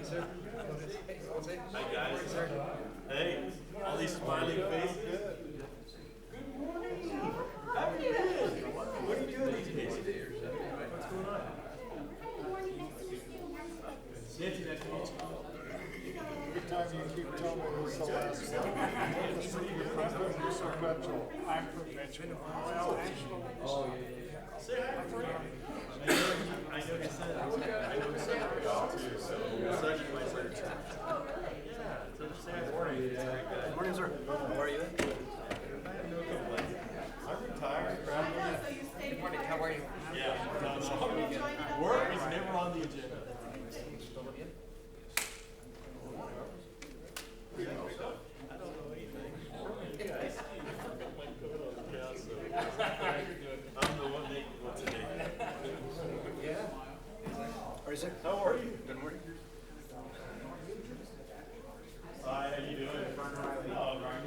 Hi guys. Hey, all these smiling faces. How are you? What are you doing these days? What's going on? Nancy, nice to meet you. Every time you keep telling me who's the last one. You're sequential. I'm prevention. Well, actually. Oh, yeah. Say hi. I know you said too, so it's actually my turn. Oh, really? Yeah, so just say hi. Morning. Good morning, sir. How are you? I have no complaints. I'm retired. Good morning, how are you? Yeah, work is never on the agenda. I don't know anything. I'm the one making one today. Yeah. Or is it? How are you? Good morning. Hi, how you doing? Oh, Ryan.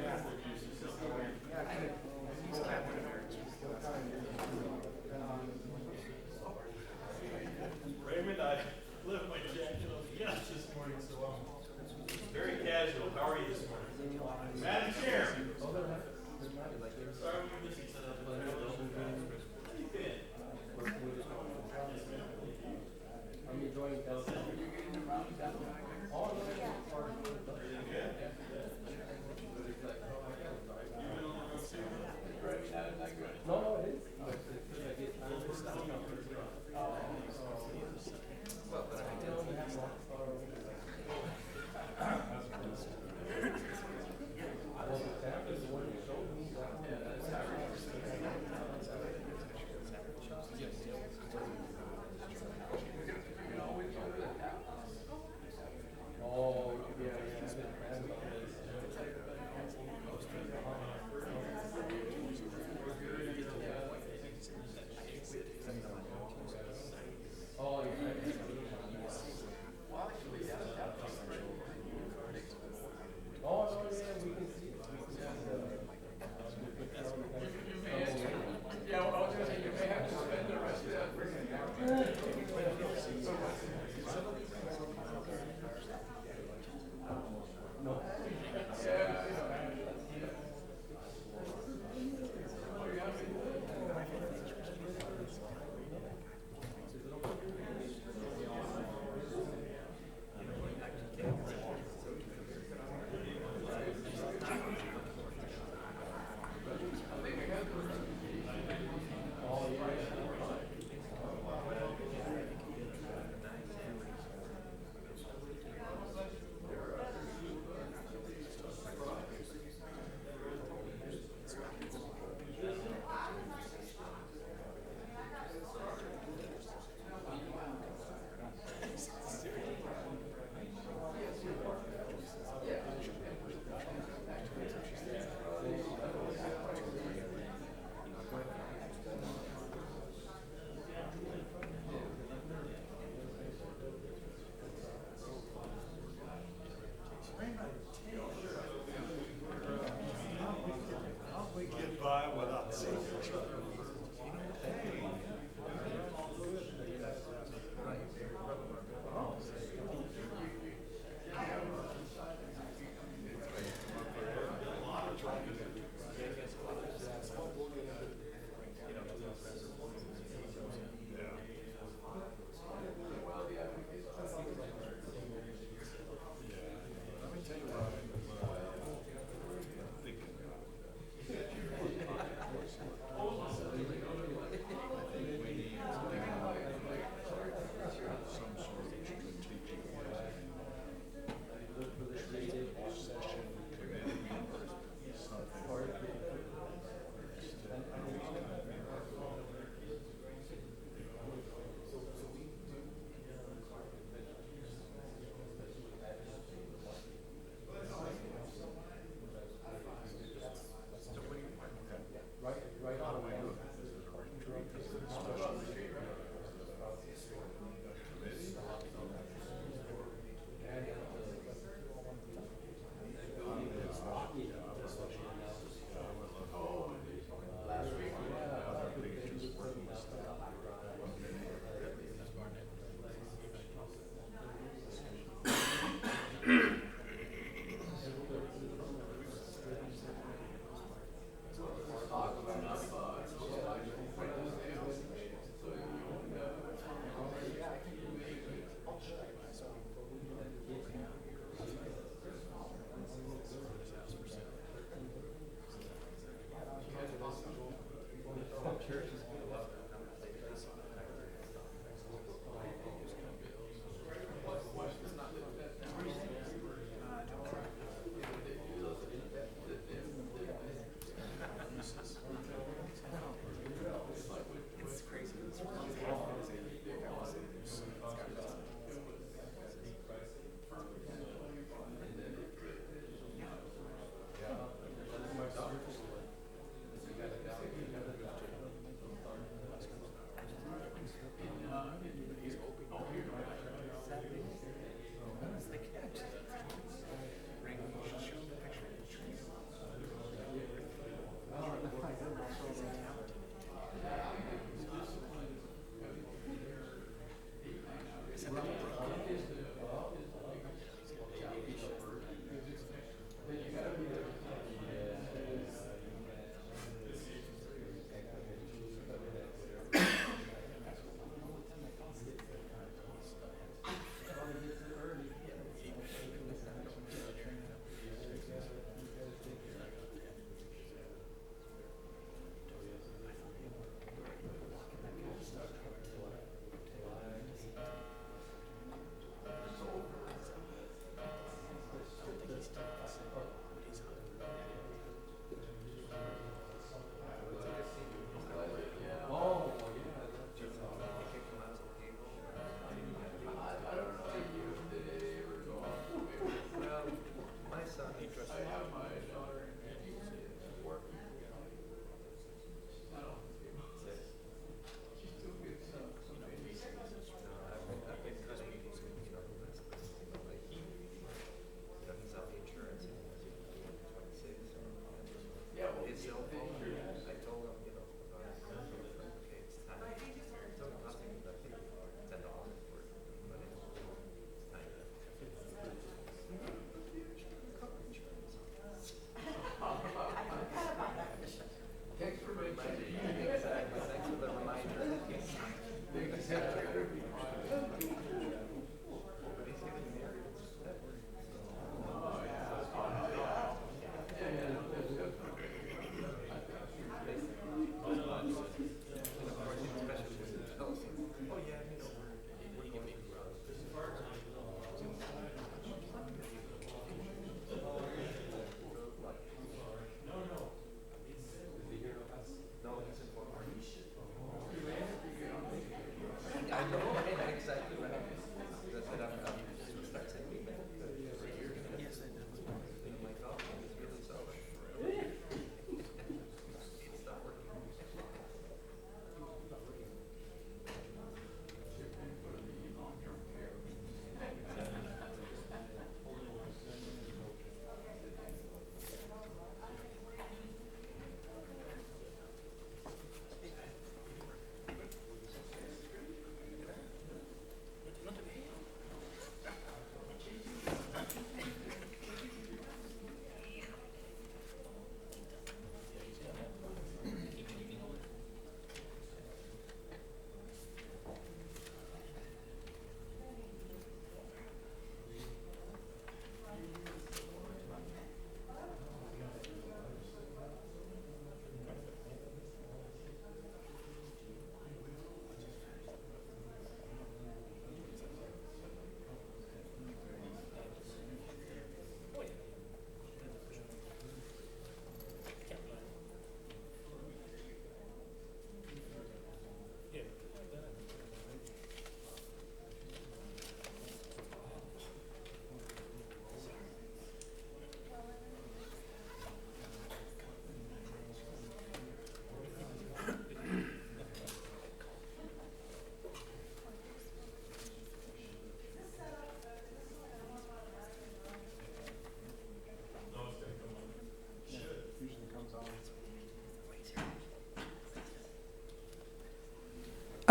Raymond, I left my jacket on the couch this morning, so I'm very casual. How are you this morning? Madam Chair. Sorry, we're missing some of the How you been? I'm enjoying that. No, it is. Oh, yeah.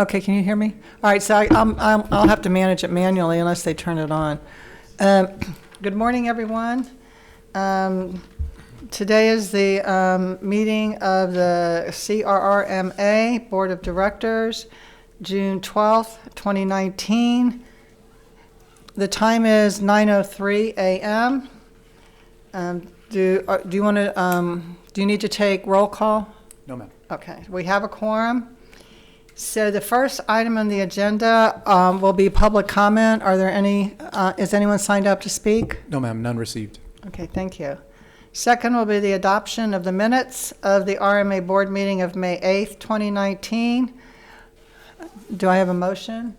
Okay, can you hear me? All right, so I'll have to manage it manually unless they turn it on. Good morning, everyone. Today is the meeting of the CRRMA Board of Directors, June 12th, 2019. The time is 9:03 a.m. Do you need to take roll call? No, ma'am. Okay, we have a quorum. So the first item on the agenda will be public comment. Are there any, is anyone signed up to speak? No, ma'am. None received. Okay, thank you. Second will be the adoption of the minutes of the RMA board meeting of May 8th, 2019. Do I have a motion?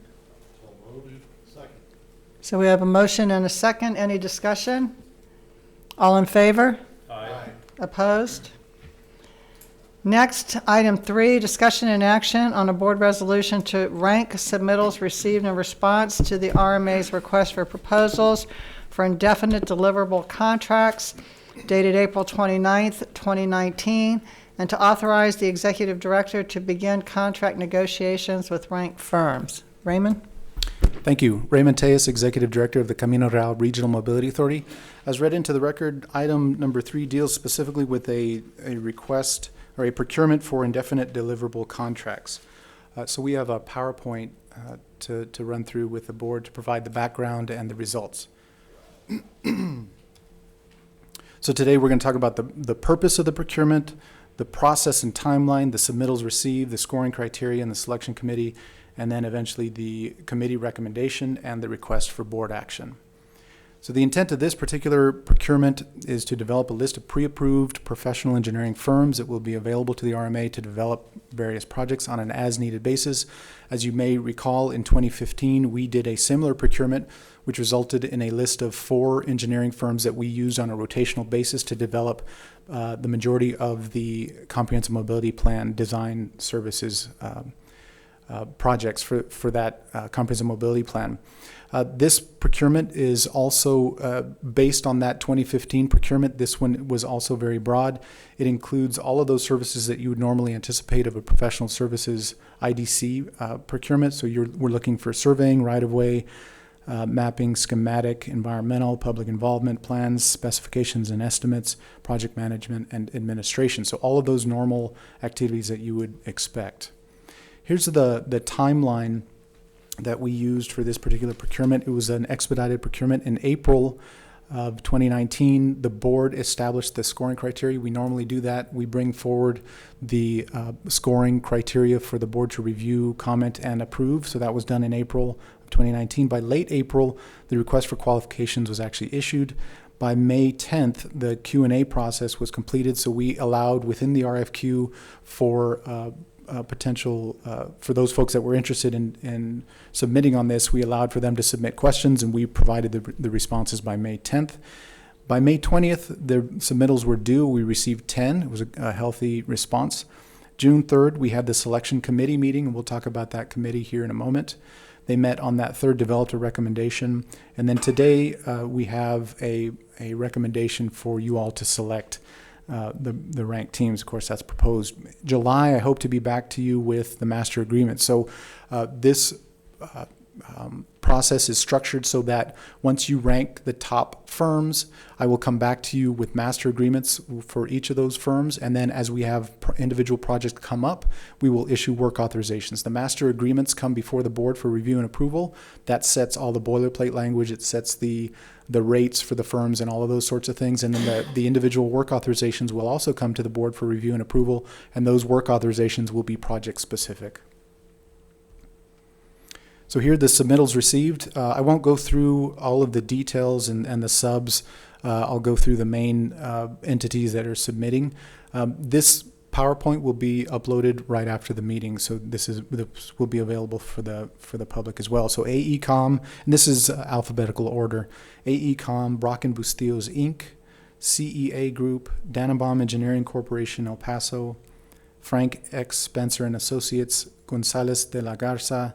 So we have a motion and a second. Any discussion? All in favor? Aye. Opposed? Next, item 3, discussion and action on a board resolution to rank submittals received in response to the RMA's request for proposals for indefinite deliverable contracts dated April 29th, 2019, and to authorize the executive director to begin contract negotiations with ranked firms. Raymond? Thank you. Raymond Tejas, Executive Director of the Camino Real Regional Mobility Authority. As read into the record, item number 3 deals specifically with a request or a procurement for indefinite deliverable contracts. So we have a PowerPoint to run through with the board to provide the background and the results. So today we're going to talk about the purpose of the procurement, the process and timeline, the submittals received, the scoring criteria and the selection committee, and then eventually the committee recommendation and the request for board action. So the intent of this particular procurement is to develop a list of pre-approved professional engineering firms that will be available to the RMA to develop various projects on an as-needed basis. As you may recall, in 2015, we did a similar procurement, which resulted in a list of 4 engineering firms that we used on a rotational basis to develop the majority of the comprehensive mobility plan design services projects for that comprehensive mobility plan. This procurement is also based on that 2015 procurement. This one was also very broad. It includes all of those services that you would normally anticipate of a professional services IDC procurement. So we're looking for surveying, right-of-way, mapping, schematic, environmental, public involvement plans, specifications and estimates, project management, and administration. So all of those normal activities that you would expect. Here's the timeline that we used for this particular procurement. It was an expedited procurement. In April of 2019, the board established the scoring criteria. We normally do that. We bring forward the scoring criteria for the board to review, comment, and approve. So that was done in April of 2019. By late April, the request for qualifications was actually issued. By May 10th, the Q&A process was completed. So we allowed within the RFQ for potential, for those folks that were interested in submitting on this, we allowed for them to submit questions, and we provided the responses by May 10th. By May 20th, the submittals were due. We received 10. It was a healthy response. June 3rd, we had the selection committee meeting, and we'll talk about that committee here in a moment. They met on that 3rd, developed a recommendation, and then today we have a recommendation for you all to select the ranked teams. Of course, that's proposed. July, I hope to be back to you with the master agreement. So this process is structured so that once you rank the top firms, I will come back to you with master agreements for each of those firms. And then as we have individual projects come up, we will issue work authorizations. The master agreements come before the board for review and approval. That sets all the boilerplate language. It sets the rates for the firms and all of those sorts of things. And then the individual work authorizations will also come to the board for review and approval. And those work authorizations will be project specific. So here are the submittals received. I won't go through all of the details and the subs. I'll go through the main entities that are submitting. This PowerPoint will be uploaded right after the meeting, so this will be available for the public as well. So AECOM, and this is alphabetical order: AECOM, Brock & Bustillos Inc., CEA Group, Dannenbaum Engineering Corporation, El Paso, Frank X. Spencer and Associates, Gonzalez de la Garza,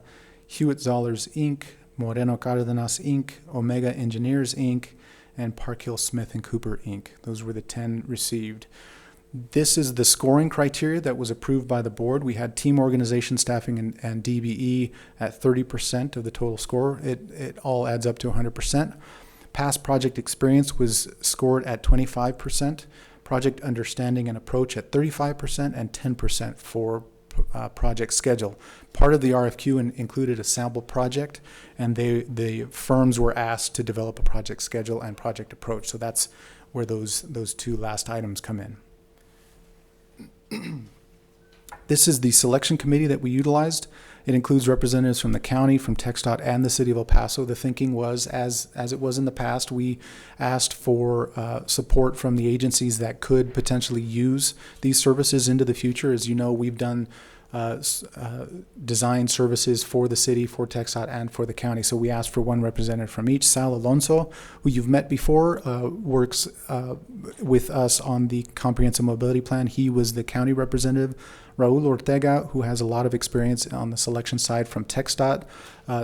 Hewitt Zollers Inc., Moreno Cardenas Inc., Omega Engineers Inc., and Park Hill Smith & Cooper Inc. Those were the 10 received. This is the scoring criteria that was approved by the board. We had team organization, staffing, and DBE at 30% of the total score. It all adds up to 100%. Past project experience was scored at 25%. Project understanding and approach at 35%, and 10% for project schedule. Part of the RFQ included a sample project, and the firms were asked to develop a project schedule and project approach. So that's where those two last items come in. This is the selection committee that we utilized. It includes representatives from the county, from TxDOT, and the city of El Paso. The thinking was, as it was in the past, we asked for support from the agencies that could potentially use these services into the future. As you know, we've done design services for the city, for TxDOT, and for the county. So we asked for one representative from each. Sal Alonso, who you've met before, works with us on the comprehensive mobility plan. He was the county representative. Raul Ortega, who has a lot of experience on the selection side from TxDOT,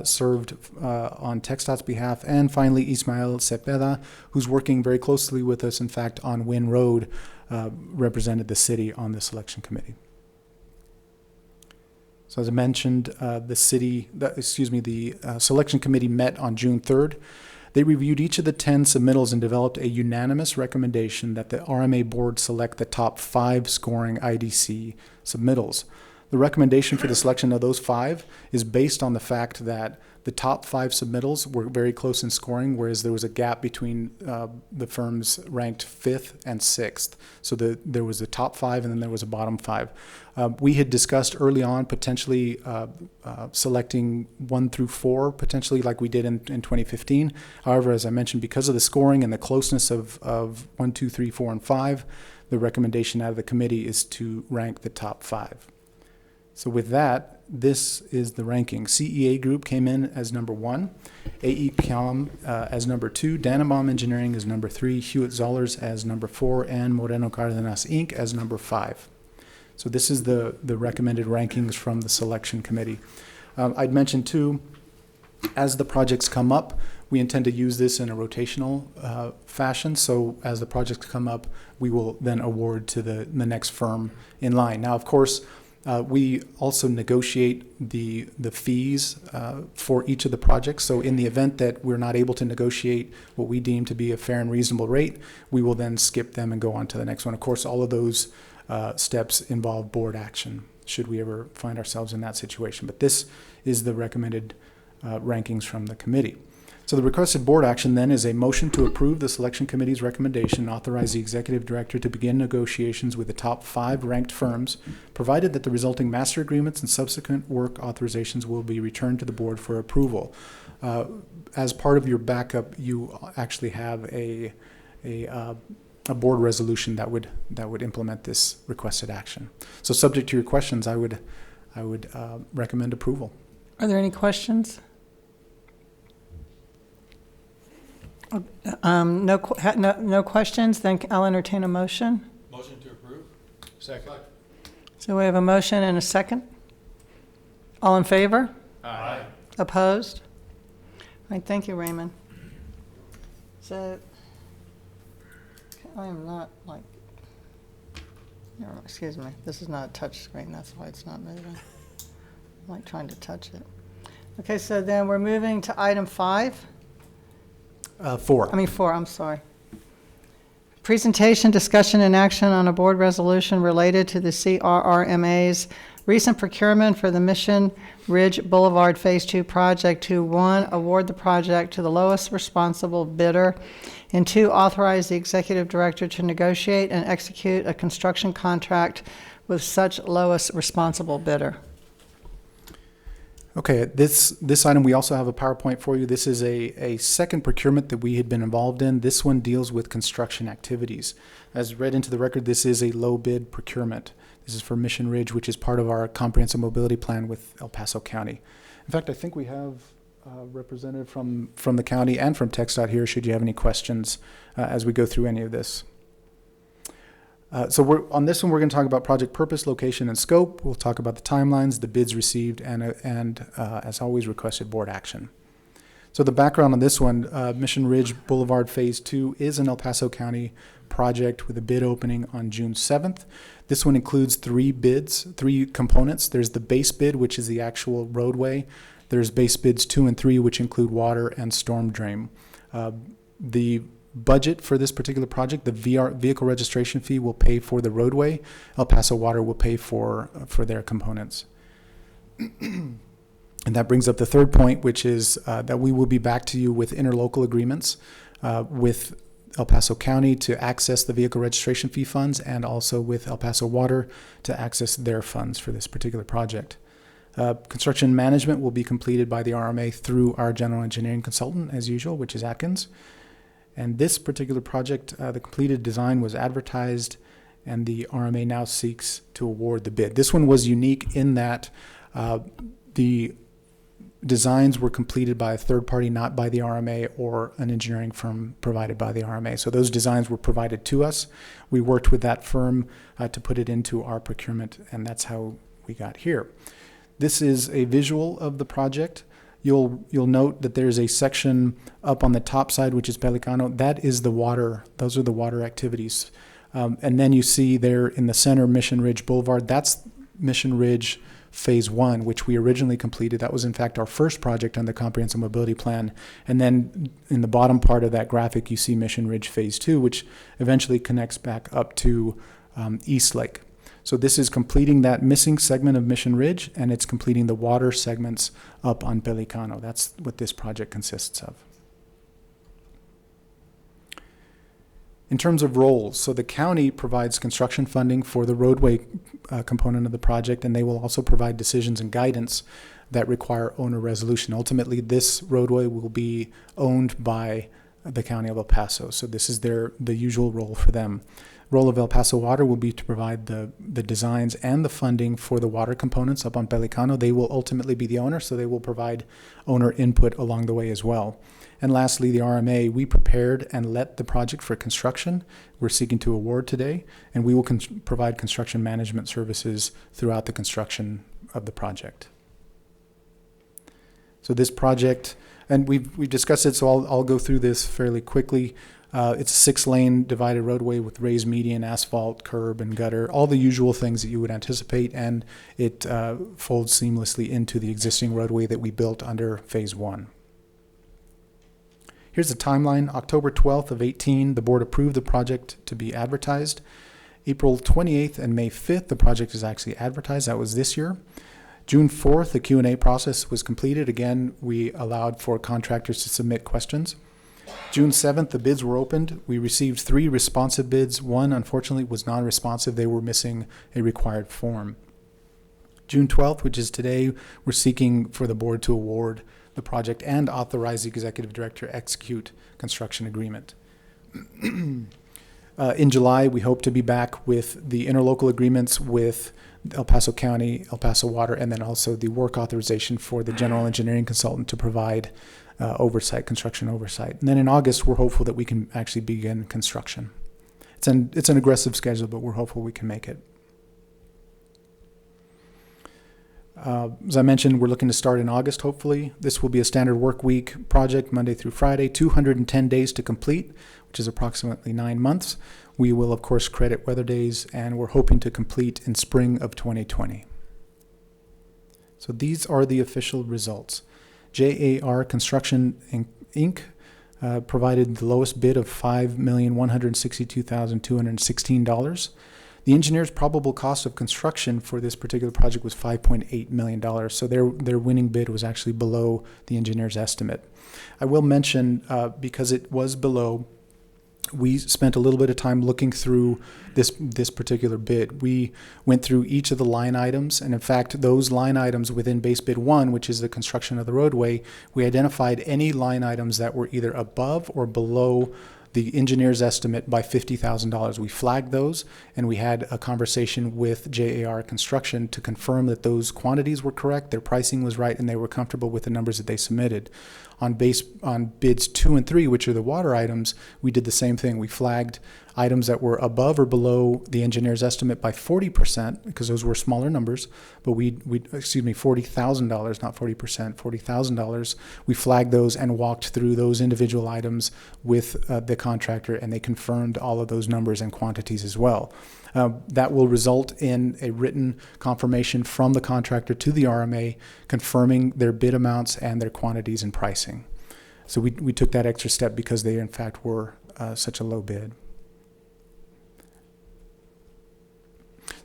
served on TxDOT's behalf. And finally, Ismael Cepeda, who's working very closely with us, in fact, on Wynn Road, represented the city on the selection committee. So as I mentioned, the selection committee met on June 3rd. They reviewed each of the 10 submittals and developed a unanimous recommendation that the RMA board select the top 5 scoring IDC submittals. The recommendation for the selection of those 5 is based on the fact that the top 5 submittals were very close in scoring, whereas there was a gap between the firms ranked 5th and 6th. So there was the top 5 and then there was a bottom 5. We had discussed early on potentially selecting 1 through 4, potentially like we did in 2015. However, as I mentioned, because of the scoring and the closeness of 1, 2, 3, 4, and 5, the recommendation out of the committee is to rank the top 5. So with that, this is the ranking. CEA Group came in as number 1, AEPOM as number 2, Danabom Engineering as number 3, Hewitt Zollers as number 4, and Moreno Cardenas Inc. as number 5. So this is the recommended rankings from the selection committee. I'd mentioned too, as the projects come up, we intend to use this in a rotational fashion. So as the projects come up, we will then award to the next firm in line. Now, of course, we also negotiate the fees for each of the projects. So in the event that we're not able to negotiate what we deem to be a fair and reasonable rate, we will then skip them and go on to the next one. Of course, all of those steps involve board action should we ever find ourselves in that situation. But this is the recommended rankings from the committee. So the requested board action then is a motion to approve the selection committee's recommendation and authorize the executive director to begin negotiations with the top 5 ranked firms, provided that the resulting master agreements and subsequent work authorizations will be returned to the board for approval. As part of your backup, you actually have a board resolution that would implement this requested action. So subject to your questions, I would recommend approval. Are there any questions? No questions, then I'll entertain a motion. Motion to approve? Second. So we have a motion and a second. All in favor? Aye. Opposed? All right, thank you, Raymond. So, I am not like, excuse me, this is not a touch screen, that's why it's not moving. I'm like trying to touch it. Okay, so then we're moving to item 5. 4. 4, I'm sorry. Presentation, discussion, and action on a board resolution related to the CRRMA's recent procurement for the Mission Ridge Boulevard Phase 2 project to 1, award the project to the lowest responsible bidder, and 2, authorize the executive director to negotiate and execute a construction contract with such lowest responsible bidder. Okay, this item, we also have a PowerPoint for you. This is a second procurement that we had been involved in. This one deals with construction activities. As read into the record, this is a low bid procurement. This is for Mission Ridge, which is part of our comprehensive mobility plan with El Paso County. In fact, I think we have a representative from the county and from TxDOT here, should you have any questions as we go through any of this. So on this one, we're going to talk about project purpose, location, and scope. We'll talk about the timelines, the bids received, and as always, requested board action. So the background on this one, Mission Ridge Boulevard Phase 2 is an El Paso County project with a bid opening on June 7th. This one includes three components. There's the base bid, which is the actual roadway. There's base bids 2 and 3, which include water and storm drain. The budget for this particular project, the vehicle registration fee will pay for the roadway. El Paso Water will pay for their components. And that brings up the third point, which is that we will be back to you with interlocal agreements with El Paso County to access the vehicle registration fee funds, and also with El Paso Water to access their funds for this particular project. Construction management will be completed by the RMA through our general engineering consultant, as usual, which is Atkins. And this particular project, the completed design was advertised, and the RMA now seeks to award the bid. This one was unique in that the designs were completed by a third party, not by the RMA or an engineering firm provided by the RMA. So those designs were provided to us. We worked with that firm to put it into our procurement, and that's how we got here. This is a visual of the project. You'll note that there's a section up on the top side, which is Pelicano. That is the water. Those are the water activities. And then you see there in the center, Mission Ridge Boulevard. That's Mission Ridge Phase 1, which we originally completed. That was, in fact, our first project on the Comprehensive Mobility Plan. And then in the bottom part of that graphic, you see Mission Ridge Phase 2, which eventually connects back up to East Lake. So this is completing that missing segment of Mission Ridge, and it's completing the water segments up on Pelicano. That's what this project consists of. In terms of roles, so the county provides construction funding for the roadway component of the project, and they will also provide decisions and guidance that require owner resolution. Ultimately, this roadway will be owned by the county of El Paso, so this is the usual role for them. Role of El Paso Water will be to provide the designs and the funding for the water components up on Pelicano. They will ultimately be the owner, so they will provide owner input along the way as well. And lastly, the RMA, we prepared and let the project for construction. We're seeking to award today, and we will provide construction management services throughout the construction of the project. So this project, and we've discussed it, so I'll go through this fairly quickly. It's a 6-lane divided roadway with raised median, asphalt, curb, and gutter, all the usual things that you would anticipate, and it folds seamlessly into the existing roadway that we built under Phase 1. Here's the timeline. October 12th of 18, the board approved the project to be advertised. April 28th and May 5th, the project is actually advertised. That was this year. June 4th, the Q&A process was completed. Again, we allowed for contractors to submit questions. June 7th, the bids were opened. We received 3 responsive bids. One, unfortunately, was non-responsive. They were missing a required form. June 12th, which is today, we're seeking for the board to award the project and authorize the executive director to execute construction agreement. In July, we hope to be back with the interlocal agreements with El Paso County, El Paso Water, and then also the work authorization for the general engineering consultant to provide construction oversight. And then in August, we're hopeful that we can actually begin construction. It's an aggressive schedule, but we're hopeful we can make it. As I mentioned, we're looking to start in August, hopefully. This will be a standard work week project, Monday through Friday, 210 days to complete, which is approximately 9 months. We will, of course, credit weather days, and we're hoping to complete in spring of 2020. So these are the official results. JAR Construction Inc. Provided the lowest bid of $5,162,216. The engineer's probable cost of construction for this particular project was $5.8 million, so their winning bid was actually below the engineer's estimate. I will mention, because it was below, we spent a little bit of time looking through this particular bid. We went through each of the line items, and in fact, those line items within base bid 1, which is the construction of the roadway, we identified any line items that were either above or below the engineer's estimate by $50,000. We flagged those, and we had a conversation with JAR Construction to confirm that those quantities were correct, their pricing was right, and they were comfortable with the numbers that they submitted. On bids 2 and 3, which are the water items, we did the same thing. We flagged items that were above or below the engineer's estimate by 40%, because those were smaller numbers, but $40,000, not 40%, $40,000. We flagged those and walked through those individual items with the contractor, and they confirmed all of those numbers and quantities as well. That will result in a written confirmation from the contractor to the RMA confirming their bid amounts and their quantities and pricing. So we took that extra step because they in fact were such a low bid.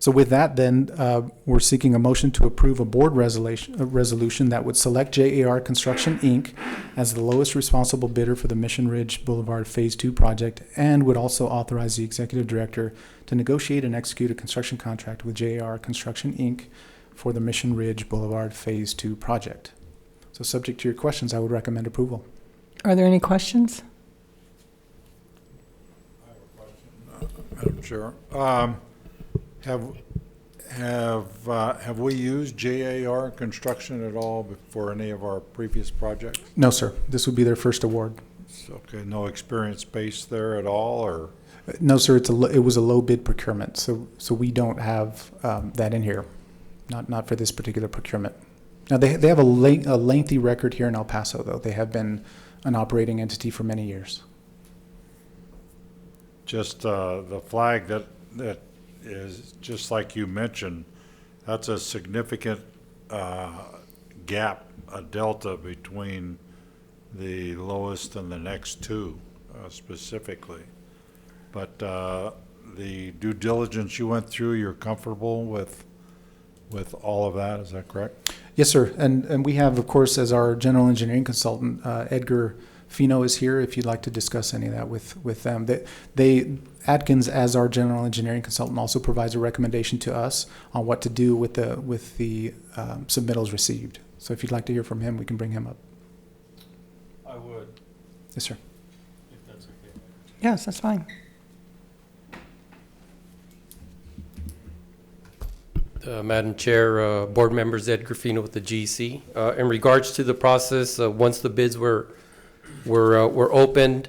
So with that, then, we're seeking a motion to approve a board resolution that would select JAR Construction, Inc. as the lowest responsible bidder for the Mission Ridge Boulevard Phase 2 project, and would also authorize the executive director to negotiate and execute a construction contract with JAR Construction, Inc. for the Mission Ridge Boulevard Phase 2 project. So subject to your questions, I would recommend approval. Are there any questions? Madam Chair, have we used JAR Construction at all for any of our previous projects? No, sir. This would be their first award. Okay, no experience base there at all, or? No, sir. It was a low bid procurement, so we don't have that in here. Not for this particular procurement. Now they have a lengthy record here in El Paso, though. They have been an operating entity for many years. Just the flag that is, just like you mentioned, that's a significant gap, a delta between the lowest and the next two specifically. But the due diligence you went through, you're comfortable with all of that, is that correct? Yes, sir. And we have, of course, as our general engineering consultant, Edgar Fino is here if you'd like to discuss any of that with them. Atkins, as our general engineering consultant, also provides a recommendation to us on what to do with the submittals received. So if you'd like to hear from him, we can bring him up. I would, Yes, sir. if that's okay. Yes, that's fine. Madam Chair, board members, Ed Graffino with the GC. In regards to the process, once the bids were opened,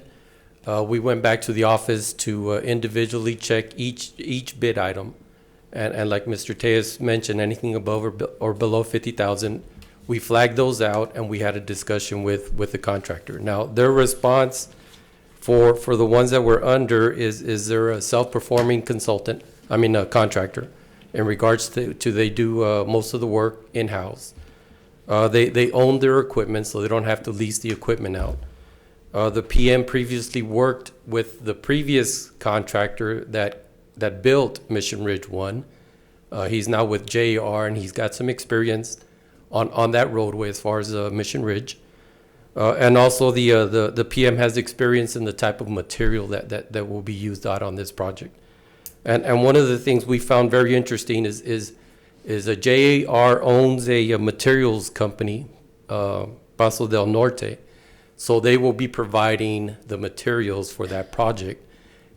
we went back to the office to individually check each bid item. And like Mr. Tejas mentioned, anything above or below 50,000, we flagged those out and we had a discussion with the contractor. Now, their response for the ones that were under is they're a self-performing contractor. In regards to they do most of the work in-house. They own their equipment, so they don't have to lease the equipment out. The PM previously worked with the previous contractor that built Mission Ridge 1. He's now with JR, and he's got some experience on that roadway as far as Mission Ridge. And also the PM has experience in the type of material that will be used out on this project. And one of the things we found very interesting is a JAR owns a materials company, Paso del Norte. So they will be providing the materials for that project,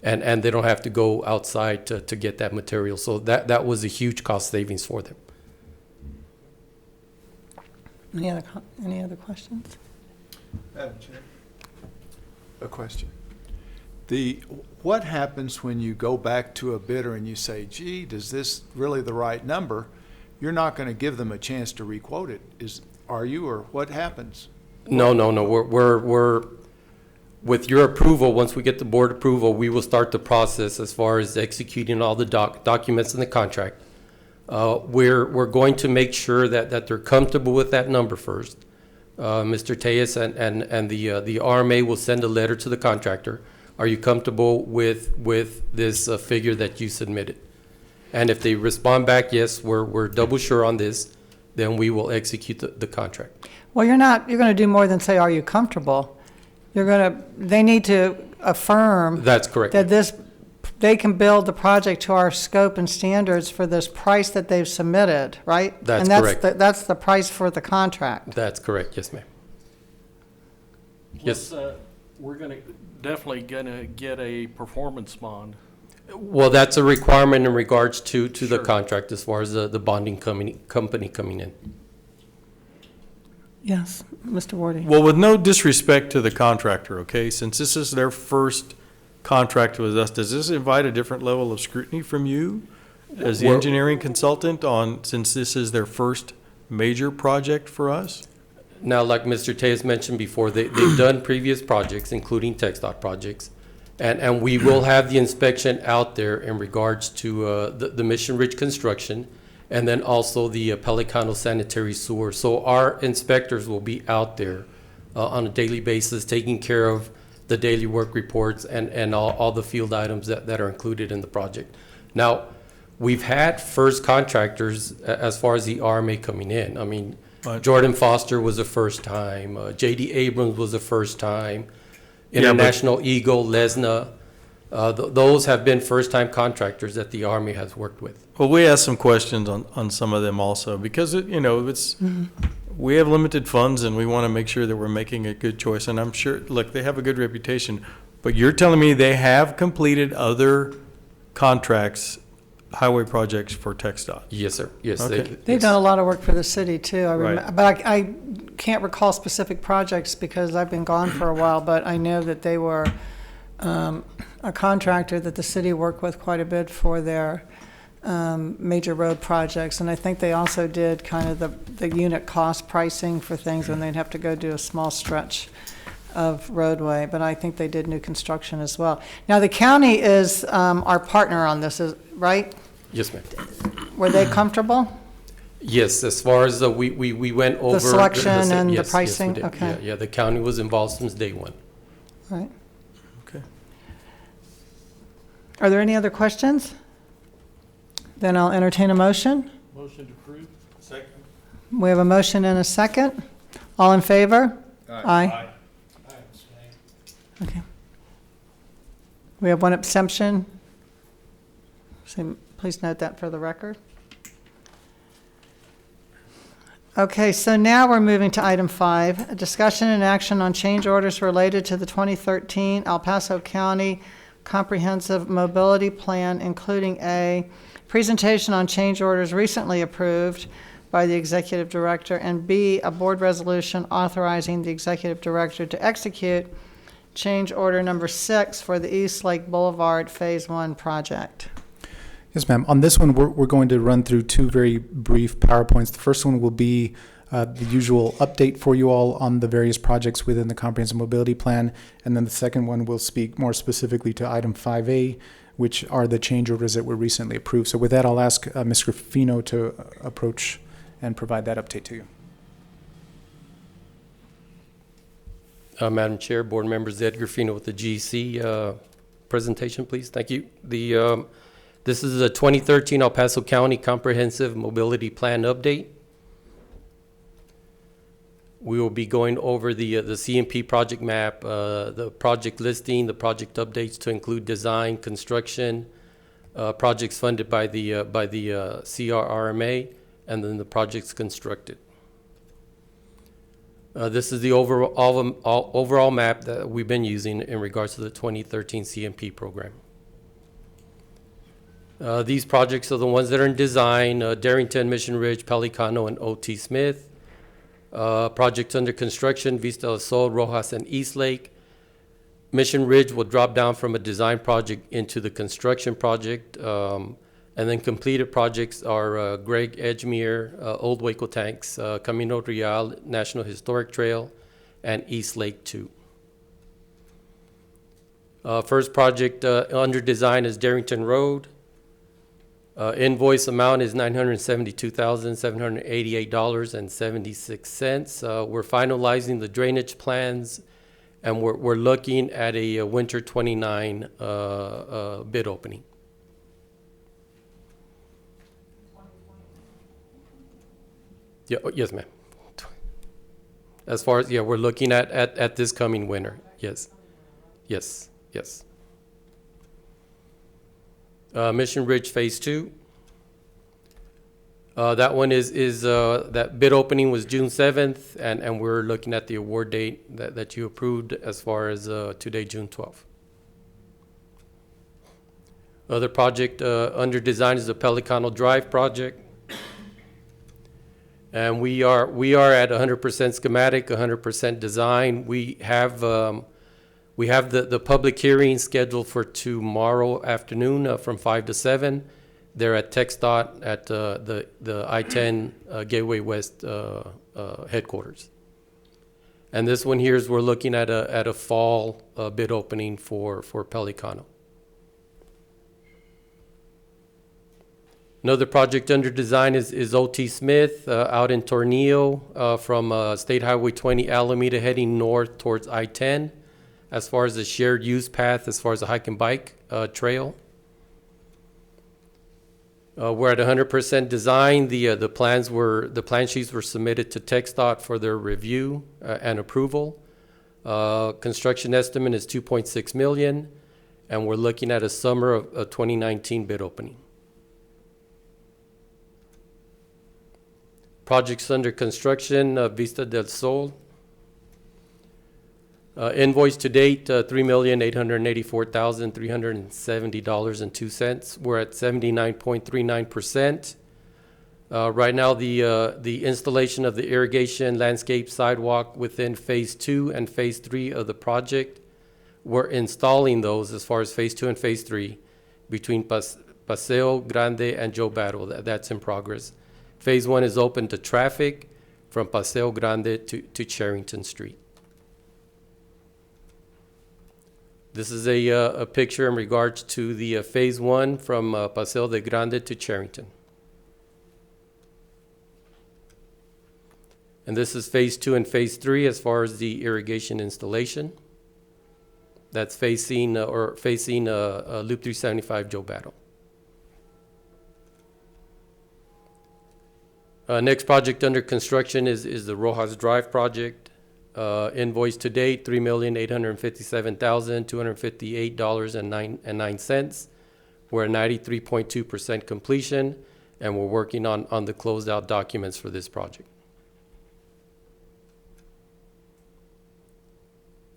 and they don't have to go outside to get that material. So that was a huge cost savings for them. Any other questions? Madam Chair, a question. What happens when you go back to a bidder and you say, gee, is this really the right number? You're not going to give them a chance to requote it, are you, or what happens? No. We're with your approval. Once we get the board approval, we will start the process as far as executing all the documents in the contract. We're going to make sure that they're comfortable with that number first. Mr. Tejas and the RMA will send a letter to the contractor. Are you comfortable with this figure that you submitted? And if they respond back, yes, we're double sure on this, then we will execute the contract. Well, you're going to do more than say, are you comfortable? They need to affirm. That's correct. That they can build the project to our scope and standards for this price that they've submitted, right? That's correct. And that's the price for the contract. That's correct. Yes, ma'am. Yes. We're definitely gonna get a performance bond. Well, that's a requirement in regards to the contract as far as the bonding company coming in. Yes, Mr. Wardy. Well, with no disrespect to the contractor, okay, since this is their first contract with us, does this invite a different level of scrutiny from you as the Well- engineering consultant on, since this is their first major project for us? Now, like Mr. Tejas mentioned before, they've done previous projects, including tech stock projects. And we will have the inspection out there in regards to the Mission Ridge construction, and then also the Pelicano sanitary sewer. So our inspectors will be out there on a daily basis, taking care of the daily work reports and all the field items that are included in the project. Now, we've had first contractors as far as the RMA coming in. I mean, Right. Jordan Foster was the first time, J.D. Abrams was the first time, Yeah, but- International Eagle, Lesna, those have been first-time contractors that the Army has worked with. Well, we asked some questions on some of them also, because, we have limited funds and we want to make sure that we're making a good choice. And I'm sure, look, they have a good reputation, but you're telling me they have completed other contracts, highway projects for TxDOT? Yes, sir. Yes. Okay. They've done a lot of work for the city, too. Right. But I can't recall specific projects because I've been gone for a while, but I know that they were a contractor that the city worked with quite a bit for their major road projects. And I think they also did kind of the unit cost pricing for things when they'd have to go do a small stretch of roadway. But I think they did new construction as well. Now, the county is our partner on this, right? Yes, ma'am. Were they comfortable? Yes, as far as we went over. selection and the yes, yes, we pricing? did. Okay. Yeah, the county was involved since day one. Right. Okay. Are there any other questions? Then I'll entertain a motion. Motion to approve. Second. We have a motion and a second. All in favor? Aye. Okay. We have one abstention. So please note that for the record. Okay, so now we're moving to item 5, a discussion and action on change orders related to the 2013 El Paso County Comprehensive Mobility Plan, including A, presentation on change orders recently approved by the Executive Director, and B, a board resolution authorizing the Executive Director to execute change order number 6 for the East Lake Boulevard Phase 1 project. Yes, ma'am. On this one, we're going to run through 2 very brief PowerPoints. The first one will be the usual update for you all on the various projects within the Comprehensive Mobility Plan. And then the second one will speak more specifically to item 5A, which are the change orders that were recently approved. So with that, I'll ask Ms. Graffino to approach and provide that update to you. Madam Chair, board members, Ed Graffino with the GC. Presentation, please. Thank you. This is a 2013 El Paso County Comprehensive Mobility Plan update. We will be going over the CMP project map, the project listing, the project updates to include design, construction, projects funded by the CRRMA, and then the projects constructed. This is the overall map that we've been using in regards to the 2013 CMP program. These projects are the ones that are in design, Darrington, Mission Ridge, Pelicano, and O.T. Smith. Projects under construction, Vista del Sol, Rojas, and East Lake. Mission Ridge will drop down from a design project into the construction project. And then completed projects are Greg Edgemere, Old Waco Tanks, Camino Real, National Historic Trail, and East Lake 2. First project under design is Darrington Road. Invoice amount is $972,788.76. We're finalizing the drainage plans, and we're looking at a winter 29 bid opening. Yeah, yes, ma'am. As far as, we're looking at this coming winter. Yes. Yes, yes. Mission Ridge Phase 2. That one that bid opening was June 7th, and we're looking at the award date that you approved as far as today, June 12th. Other project under design is the Pelicano Drive project. And we are at 100% schematic, 100% design. We have the public hearing scheduled for tomorrow afternoon from 5 to 7. They're at TxDOT at the I-10 Gateway West headquarters. And this one here is we're looking at a fall bid opening for Pelicano. Another project under design is O.T. Smith out in Tornillo from State Highway 20 Alameda heading north towards I-10 as far as the shared use path, as far as the hike and bike trail. We're at 100% design. The plan sheets were submitted to TxDOT for their review and approval. Construction estimate is $2.6 million, and we're looking at a summer of 2019 bid opening. Projects under construction, Vista del Sol. Invoice to date, $3,884,370.02. We're at 79.39%. Right now, the installation of the irrigation landscape sidewalk within Phase 2 and Phase 3 of the project, we're installing those as far as Phase 2 and Phase 3 between Paseo Grande and Joe Battle. That's in progress. Phase 1 is open to traffic from Paseo Grande to Charrington Street. This is a picture in regards to the Phase 1 from Paseo de Grande to Charrington. And this is Phase 2 and Phase 3 as far as the irrigation installation. That's facing Loop 375 Joe Battle. Next project under construction is the Rojas Drive project. Invoice to date, $3,857,258.09. We're at 93.2% completion, and we're working on the closed-out documents for this project.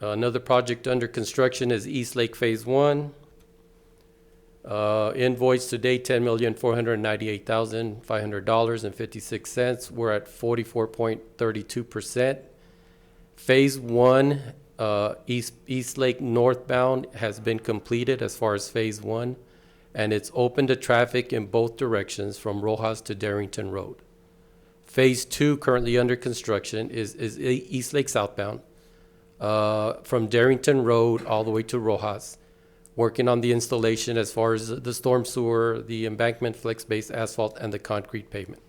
Another project under construction is East Lake Phase 1. Invoice to date, $10,498,500.56. We're at 44.32%. Phase 1, East Lake northbound has been completed as far as Phase 1, and it's open to traffic in both directions from Rojas to Darrington Road. Phase 2, currently under construction, is East Lake southbound from Darrington Road all the way to Rojas, working on the installation as far as the storm sewer, the embankment, flex-based asphalt, and the concrete pavement.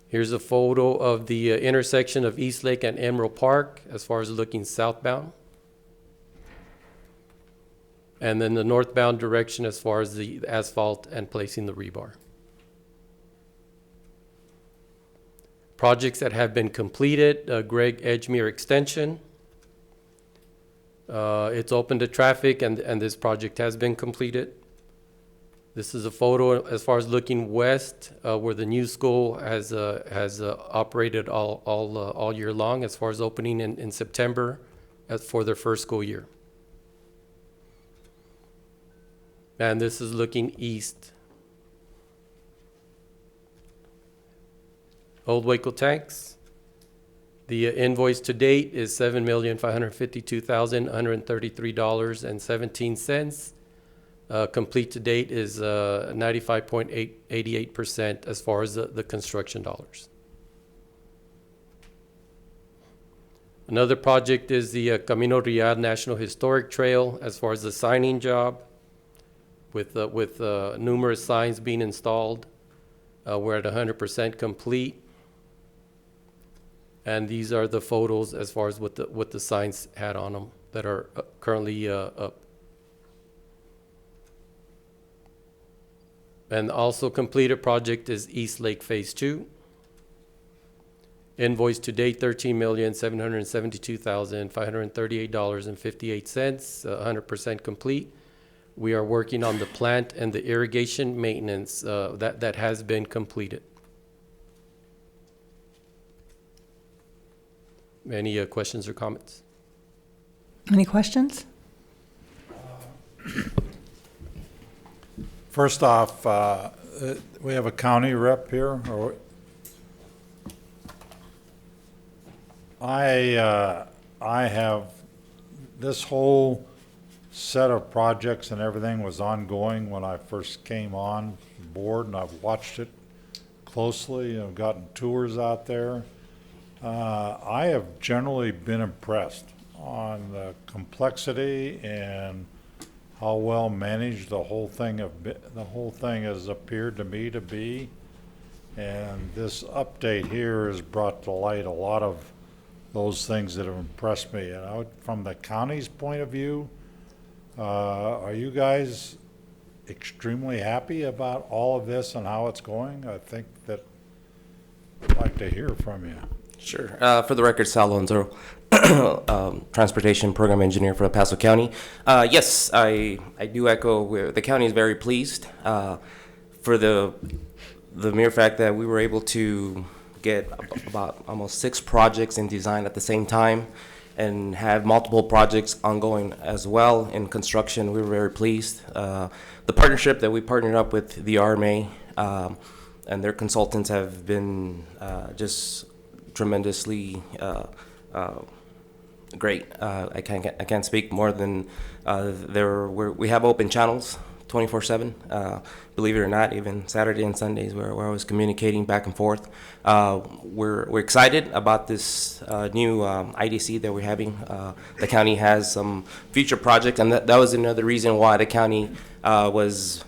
Here's a photo of the intersection of East Lake and Emerald Park as far as looking southbound. And then the northbound direction as far as the asphalt and placing the rebar. Projects that have been completed, Greg Edgemere Extension. It's open to traffic, and this project has been completed. This is a photo as far as looking west, where the new school has operated all year long, as far as opening in September for their first school year. And this is looking east. Old Waco Tanks. The invoice to date is $7,552,133.17. Complete to date is 95.88% as far as the construction dollars. Another project is the Camino Real National Historic Trail as far as the signing job with numerous signs being installed. We're at 100% complete. And these are the photos as far as what the signs had on them that are currently up. And also completed project is East Lake Phase 2. Invoice to date, $13,772,538.58, 100% complete. We are working on the plant and the irrigation maintenance that has been completed. Any questions or comments? Any questions? First off, we have a county rep here, or I have, this whole set of projects and everything was ongoing when I first came on board, and I've watched it closely. I've gotten tours out there. I have generally been impressed on the complexity and how well managed the whole thing has appeared to me to be. And this update here has brought to light a lot of those things that have impressed me. And from the county's point of view, are you guys extremely happy about all of this and how it's going? I think that I'd like to hear from you. Sure. For the record, Sal Alonso, Transportation Program Engineer for El Paso County. Yes, I do echo where the county is very pleased for the mere fact that we were able to get about almost 6 projects in design at the same time and have multiple projects ongoing as well in construction. We were very pleased. The partnership that we partnered up with the RMA and their consultants have been just tremendously great. I can't speak more than we have open channels 24/7. Believe it or not, even Saturday and Sundays, we're always communicating back and forth. We're excited about this new IDC that we're having. The county has some future projects, and that was another reason why the county was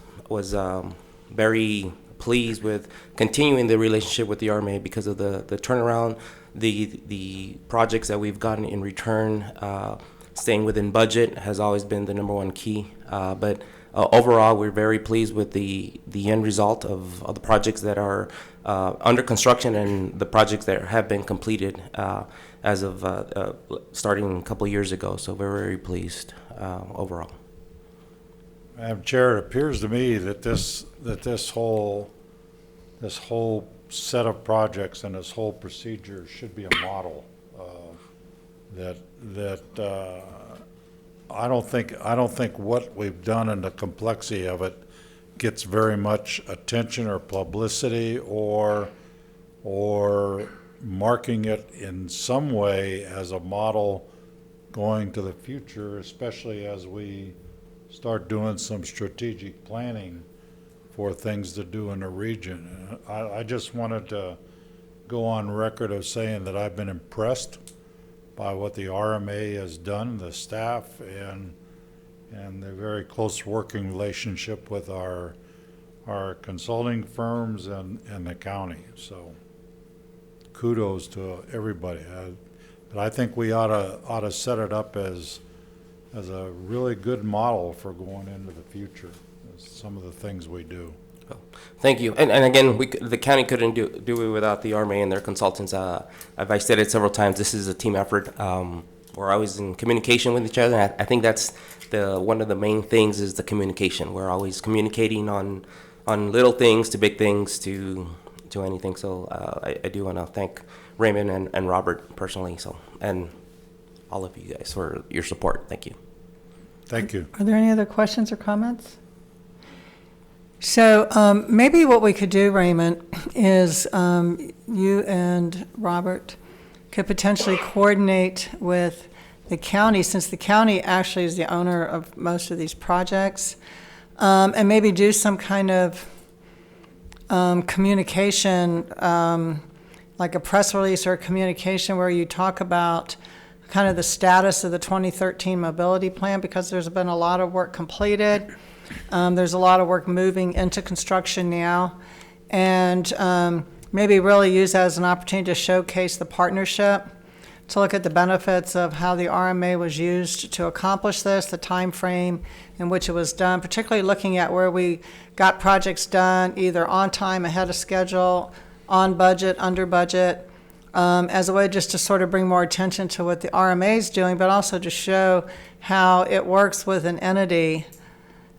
very pleased with continuing the relationship with the RMA, because of the turnaround, the projects that we've gotten in return. Staying within budget has always been the number one key, but overall, we're very pleased with the end result of the projects that are under construction and the projects that have been completed as of starting a couple years ago. So we're very pleased overall. Madam Chair, it appears to me that this whole set of projects and this whole procedure should be a model I don't think what we've done and the complexity of it gets very much attention or publicity or marking it in some way as a model going to the future, especially as we start doing some strategic planning for things to do in the region. I just wanted to go on record of saying that I've been impressed by what the RMA has done, the staff, and the very close working relationship with our consulting firms and the county. So kudos to everybody. But I think we ought to set it up as a really good model for going into the future, some of the things we do. Thank you. And again, the county couldn't do it without the RMA and their consultants. I've said it several times, this is a team effort. We're always in communication with each other. I think that's one of the main things is the communication. We're always communicating on little things to big things to anything. So I do want to thank Raymond and Robert personally, and all of you guys for your support. Thank you. Thank you. Are there any other questions or comments? So maybe what we could do, Raymond, is you and Robert could potentially coordinate with the county, since the county actually is the owner of most of these projects, and maybe do some kind of communication, like a press release or a communication where you talk about kind of the status of the 2013 mobility plan, because there's been a lot of work completed. There's a lot of work moving into construction now, and maybe really use that as an opportunity to showcase the partnership, to look at the benefits of how the RMA was used to accomplish this, the time frame in which it was done, particularly looking at where we got projects done either on time, ahead of schedule, on budget, under budget, as a way just to sort of bring more attention to what the RMA is doing, but also to show how it works with an entity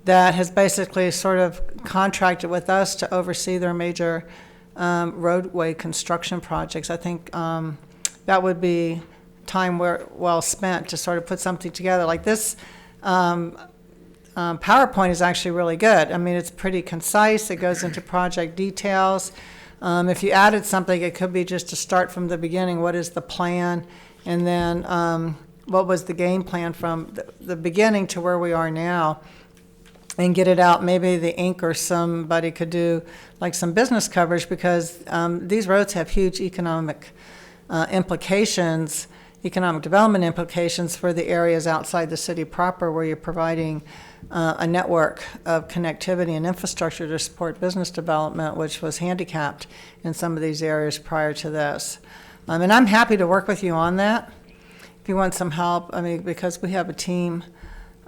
that has basically sort of contracted with us to oversee their major roadway construction projects. I think that would be time well spent to sort of put something together like this. PowerPoint is actually really good. I mean, it's pretty concise. It goes into project details. If you added something, it could be just to start from the beginning. What is the plan? And then what was the game plan from the beginning to where we are now? And get it out. Maybe the Inc. or somebody could do like some business coverage, because these roads have huge economic implications, economic development implications for the areas outside the city proper, where you're providing a network of connectivity and infrastructure to support business development, which was handicapped in some of these areas prior to this. And I'm happy to work with you on that if you want some help. I mean, because we have a team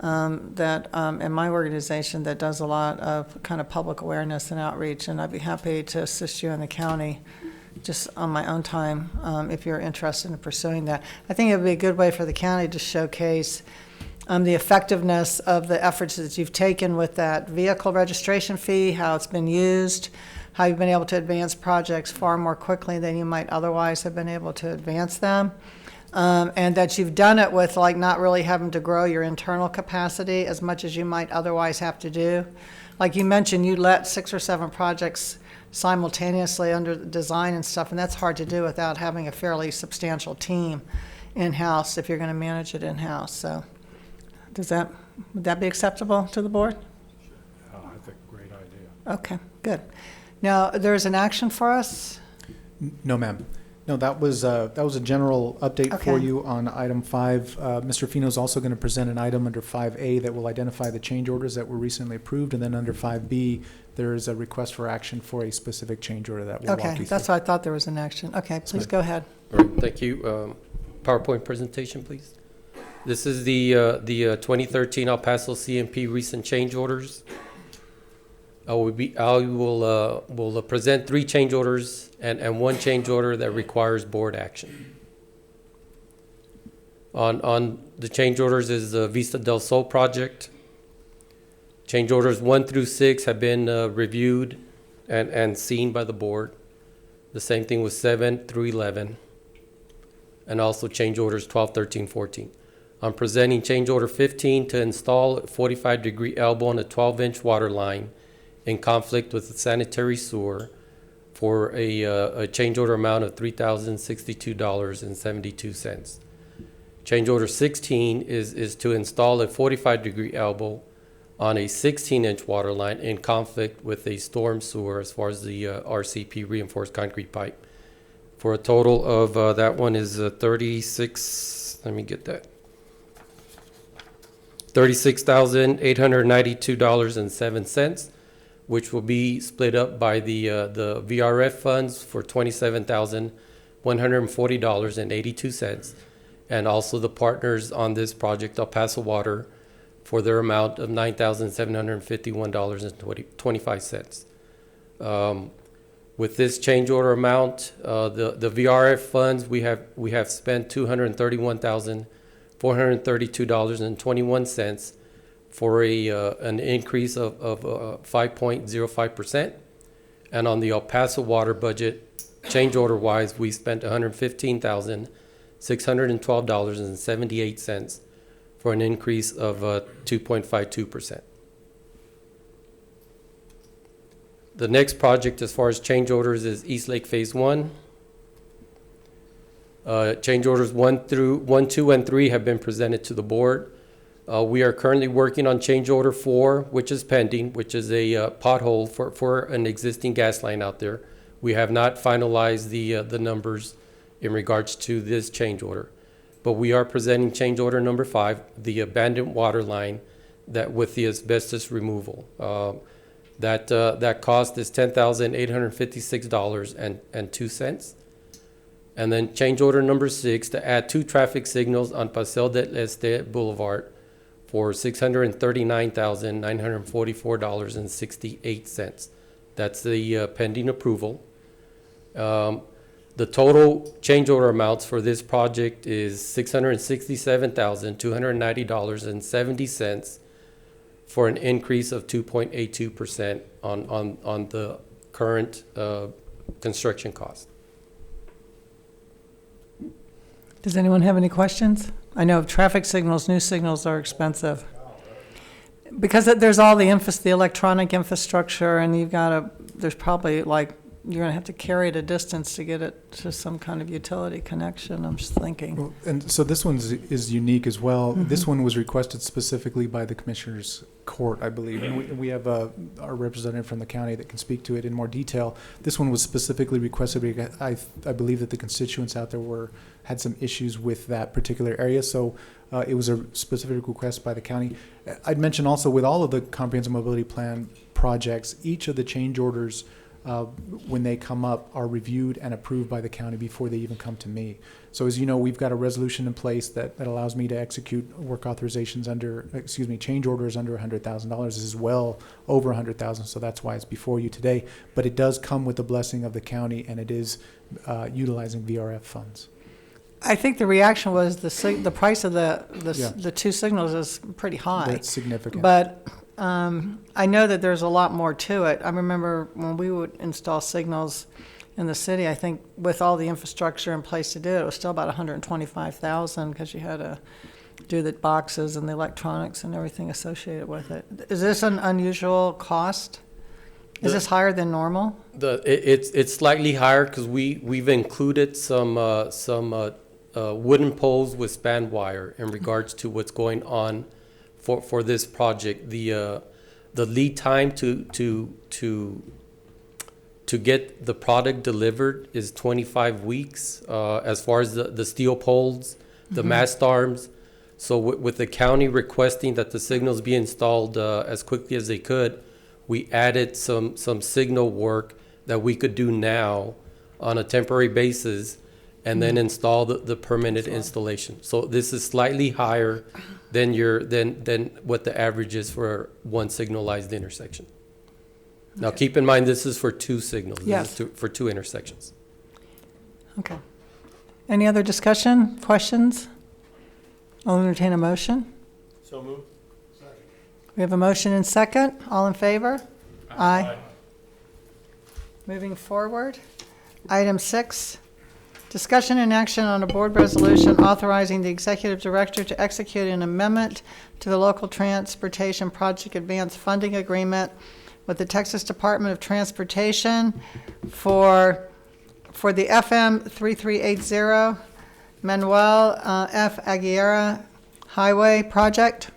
that in my organization that does a lot of kind of public awareness and outreach, and I'd be happy to assist you in the county just on my own time if you're interested in pursuing that. I think it would be a good way for the county to showcase the effectiveness of the efforts that you've taken with that vehicle registration fee, how it's been used, how you've been able to advance projects far more quickly than you might otherwise have been able to advance them. And that you've done it with like not really having to grow your internal capacity as much as you might otherwise have to do. Like you mentioned, you let 6 or 7 projects simultaneously under design and stuff, and that's hard to do without having a fairly substantial team in-house if you're going to manage it in-house. So would that be acceptable to the board? I think great idea. Okay, good. Now, there's an action for us? No, ma'am. No, that was a general update Okay. for you on item 5. Mr. Fino is also going to present an item under 5A that will identify the change orders that were recently approved, and then under 5B, there is a request for action for a specific change order that we'll walk you Okay, through. that's why I thought there was an action. Okay, please go ahead. All right, thank you. PowerPoint presentation, please. This is the 2013 El Paso CMP recent change orders. I will present 3 change orders and 1 change order that requires board action. On the change orders is the Vista del Sol project. Change orders 1 through 6 have been reviewed and seen by the board. The same thing with 7 through 11. And also change orders 12, 13, 14. I'm presenting change order 15 to install a 45-degree elbow on a 12-inch water line in conflict with the sanitary sewer for a change order amount of $3,062.72. Change order 16 is to install a 45-degree elbow on a 16-inch water line in conflict with a storm sewer as far as the RCP reinforced concrete pipe. For a total of, that one is 36, let me get that. $36,892.07, which will be split up by the VRF funds for $27,140.82, and also the partners on this project, El Paso Water, for their amount of $9,751.25. With this change order amount, the VRF funds, we have spent $231,432.21 for an increase of 5.05%. And on the El Paso Water budget, change order wise, we spent $115,612.78 for an increase of 2.52%. The next project as far as change orders is East Lake Phase 1. Change orders 1, 2, and 3 have been presented to the board. We are currently working on change order 4, which is pending, which is a pothole for an existing gas line out there. We have not finalized the numbers in regards to this change order. But we are presenting change order number 5, the abandoned water line that with the asbestos removal. That cost is $10,856.02. And then change order number 6 to add 2 traffic signals on Paseo del Este Boulevard for $639,944.68. That's the pending approval. The total change order amounts for this project is $667,290.70 for an increase of 2.82% on the current construction cost. Does anyone have any questions? I know traffic signals, new signals are expensive. Because there's all the electronic infrastructure, and there's probably like, you're gonna have to carry it a distance to get it to some kind of utility connection, I'm just thinking. Well, and so this one is unique as well. This one was requested specifically by the Commissioners Court, I believe. And we have our representative from the county that can speak to it in more detail. This one was specifically requested because I believe that the constituents out there had some issues with that particular area. So it was a specific request by the county. I'd mention also with all of the comprehensive mobility plan projects, each of the change orders when they come up are reviewed and approved by the county before they even come to me. So as you know, we've got a resolution in place that allows me to execute work authorizations change orders under $100,000. This is well over $100,000, so that's why it's before you today. But it does come with the blessing of the county, and it is utilizing VRF funds. I think the reaction was the price of the two signals is pretty high. That's significant. But I know that there's a lot more to it. I remember when we would install signals in the city, I think with all the infrastructure in place to do it, it was still about $125,000 because you had to do the boxes and the electronics and everything associated with it. Is this an unusual cost? Is this higher than normal? It's slightly higher because we've included some wooden poles with span wire in regards to what's going on for this project. The lead time to get the product delivered is 25 weeks, as far as the steel poles, the mast arms. So with the county requesting that the signals be installed as quickly as they could, we added some signal work that we could do now on a temporary basis and then install the permanent installation. So this is slightly higher than what the average is for one signalized intersection. Now, keep in mind, this is for two signals. Yes. This is for two intersections. Okay. Any other discussion, questions? I'll entertain a motion. So moved. We have a motion and second. All in favor? Aye. Moving forward, item 6, discussion and action on a board resolution authorizing the executive director to execute an amendment to the local transportation project advance funding agreement with the Texas Department of Transportation for the FM 3380 Manuel F. Aguilera Highway project.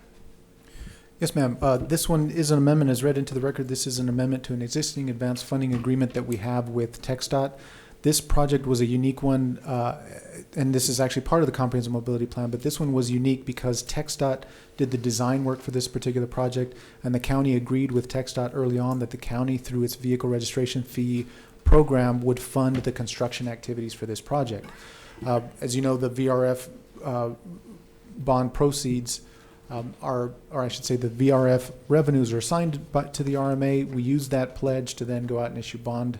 Yes, ma'am. This one is an amendment as read into the record. This is an amendment to an existing advanced funding agreement that we have with TxDOT. This project was a unique one, and this is actually part of the comprehensive mobility plan, but this one was unique because TxDOT did the design work for this particular project, and the county agreed with TxDOT early on that the county, through its vehicle registration fee program, would fund the construction activities for this project. As you know, the VRF bond proceeds or I should say the VRF revenues are assigned to the RMA. We use that pledge to then go out and issue bonds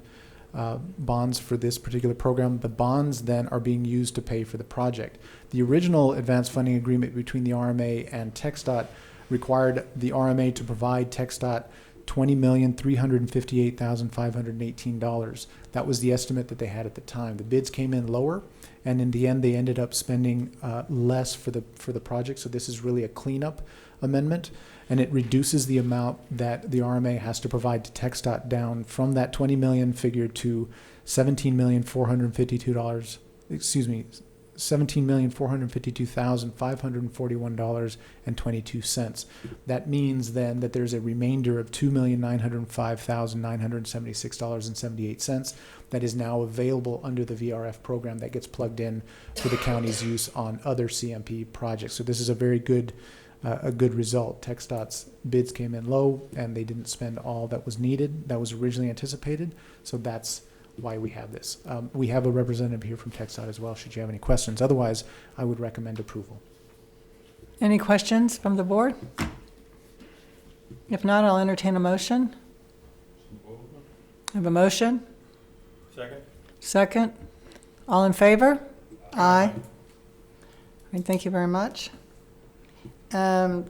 for this particular program. The bonds then are being used to pay for the project. The original advanced funding agreement between the RMA and TxDOT required the RMA to provide TxDOT $20,358,518. That was the estimate that they had at the time. The bids came in lower, and in the end, they ended up spending less for the project. So this is really a cleanup amendment, and it reduces the amount that the RMA has to provide to TxDOT down from that $20 million figure to $17,452,541.22. That means then that there's a remainder of $2,905,976.78 that is now available under the VRF program that gets plugged in for the county's use on other CMP projects. So this is a very good result. TxDOT's bids came in low, and they didn't spend all that was needed, that was originally anticipated. So that's why we have this. We have a representative here from TxDOT as well, should you have any questions. Otherwise, I would recommend approval. Any questions from the board? If not, I'll entertain a motion. I have a motion. Second. Second. All in favor? Aye. Thank you very much. The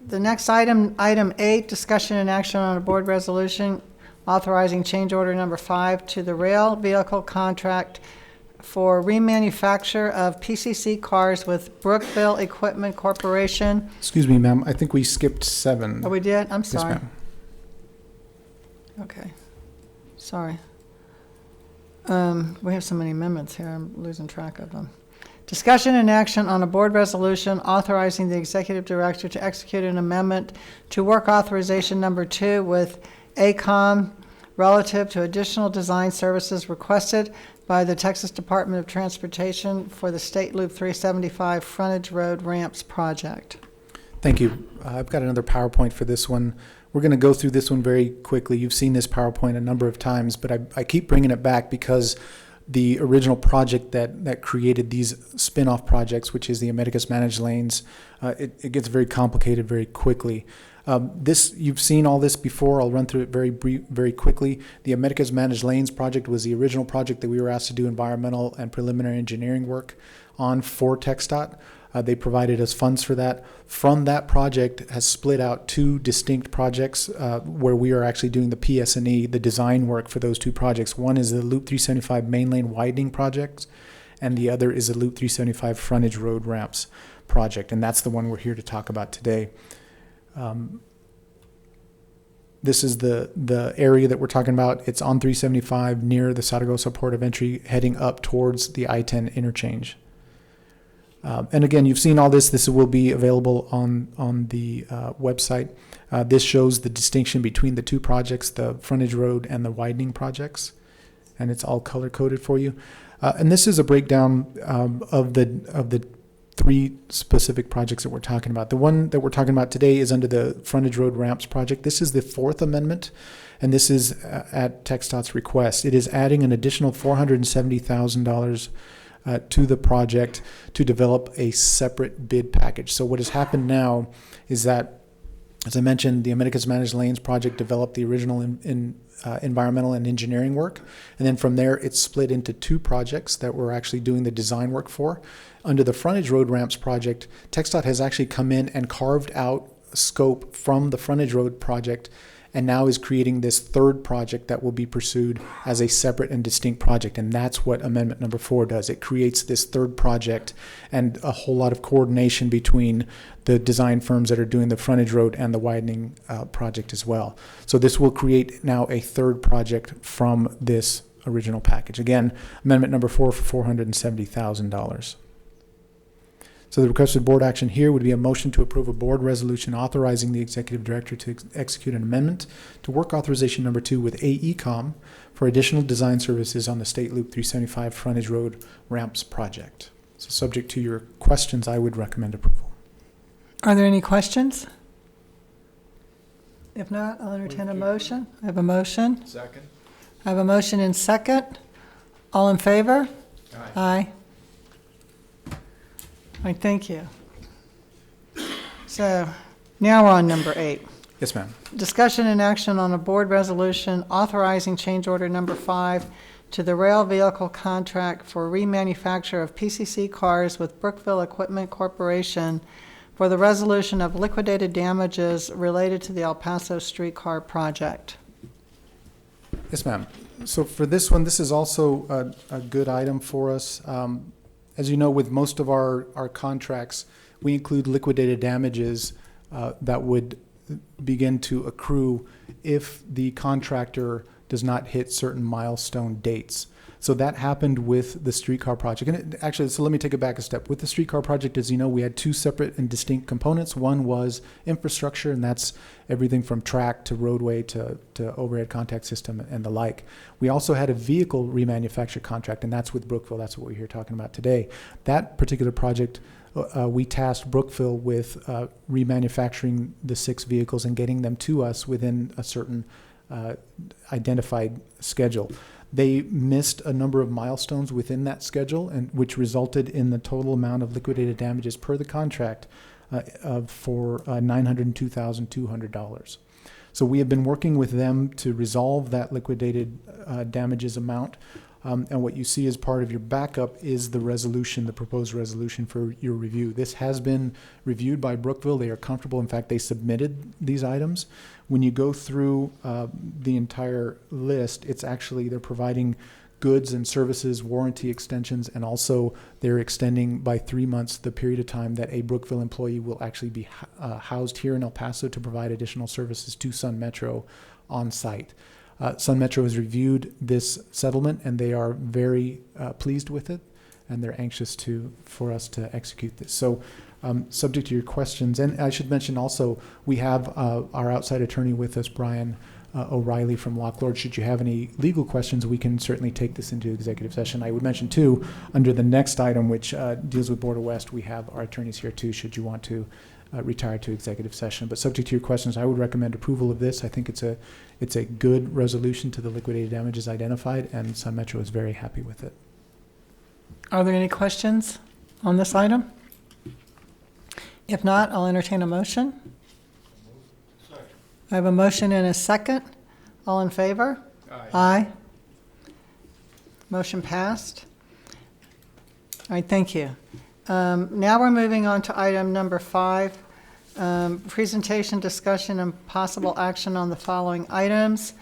next item 8, discussion and action on a board resolution authorizing change order number 5 to the rail vehicle contract for remanufacture of PCC cars with Brookville Equipment Corporation. Excuse me, ma'am, I think we skipped 7. Oh, we did? I'm Yes, sorry. ma'am. Okay. Sorry. We have so many amendments here, I'm losing track of them. Discussion and action on a board resolution authorizing the executive director to execute an amendment to work authorization number 2 with ACOM relative to additional design services requested by the Texas Department of Transportation for the State Loop 375 Frontage Road Ramps project. Thank you. I've got another PowerPoint for this one. We're going to go through this one very quickly. You've seen this PowerPoint a number of times, but I keep bringing it back because the original project that created these spin-off projects, which is the Americas Managed Lanes, it gets very complicated very quickly. You've seen all this before. I'll run through it very quickly. The Americas Managed Lanes project was the original project that we were asked to do environmental and preliminary engineering work on for TxDOT. They provided us funds for that. From that project has split out 2 distinct projects where we are actually doing the PS&E, the design work for those 2 projects. One is the Loop 375 main lane widening project, and the other is the Loop 375 frontage road ramps project, and that's the one we're here to talk about today. This is the area that we're talking about. It's on 375 near the Saragossa Port of Entry, heading up towards the I-10 interchange. And again, you've seen all this. This will be available on the website. This shows the distinction between the 2 projects, the frontage road and the widening projects, and it's all color coded for you. And this is a breakdown of the 3 specific projects that we're talking about. The one that we're talking about today is under the frontage road ramps project. This is the 4th amendment, and this is at TxDOT's request. It is adding an additional $470,000 to the project to develop a separate bid package. So what has happened now is that, as I mentioned, the Americas Managed Lanes project developed the original environmental and engineering work, and then from there it's split into 2 projects that we're actually doing the design work for. Under the frontage road ramps project, TxDOT has actually come in and carved out scope from the frontage road project and now is creating this 3rd project that will be pursued as a separate and distinct project. And that's what amendment number 4 does. It creates this 3rd project and a whole lot of coordination between the design firms that are doing the frontage road and the widening project as well. So this will create now a 3rd project from this original package. Again, amendment number 4 for $470,000. So the requested board action here would be a motion to approve a board resolution authorizing the executive director to execute an amendment to work authorization number 2 with AECOM for additional design services on the State Loop 375 frontage road ramps project. So subject to your questions, I would recommend approval. Are there any questions? If not, I'll entertain a motion. I have a motion. Second. I have a motion and second. All in favor? Aye. All right, thank you. So now we're on number 8. Yes, ma'am. Discussion and action on a board resolution authorizing change order number 5 to the rail vehicle contract for remanufacture of PCC cars with Brookville Equipment Corporation for the resolution of liquidated damages related to the El Paso streetcar project. Yes, ma'am. So for this one, this is also a good item for us. As you know, with most of our contracts, we include liquidated damages that would begin to accrue if the contractor does not hit certain milestone dates. So that happened with the streetcar project. And so let me take it back a step. With the streetcar project, as you know, we had 2 separate and distinct components. One was infrastructure, and that's everything from track to roadway to overhead contact system and the like. We also had a vehicle remanufacture contract, and that's with Brookville. That's what we're here talking about today. That particular project, we tasked Brookville with remanufacturing the 6 vehicles and getting them to us within a certain identified schedule. They missed a number of milestones within that schedule, and which resulted in the total amount of liquidated damages per the contract for $902,200. So we have been working with them to resolve that liquidated damages amount. And what you see as part of your backup is the resolution, the proposed resolution for your review. This has been reviewed by Brookville. They are comfortable. In fact, they submitted these items. When you go through the entire list, it's actually, they're providing goods and services warranty extensions, and also they're extending by 3 months the period of time that a Brookville employee will actually be housed here in El Paso to provide additional services to Sun Metro on site. Sun Metro has reviewed this settlement, and they are very pleased with it, and they're anxious for us to execute this. So, subject to your questions, and I should mention also, we have our outside attorney with us, Brian O'Reilly from Locklord. Should you have any legal questions, we can certainly take this into executive session. I would mention too, under the next item, which deals with Border West, we have our attorneys here too, should you want to retire to executive session. But subject to your questions, I would recommend approval of this. I think it's a good resolution to the liquidated damages identified, and Sun Metro is very happy with it. Are there any questions on this item? If not, I'll entertain a motion. I have a motion and a second. All in favor? Aye. Motion passed. All right, thank you. Now we're moving on to item number 5, presentation, discussion, and possible action on the following items.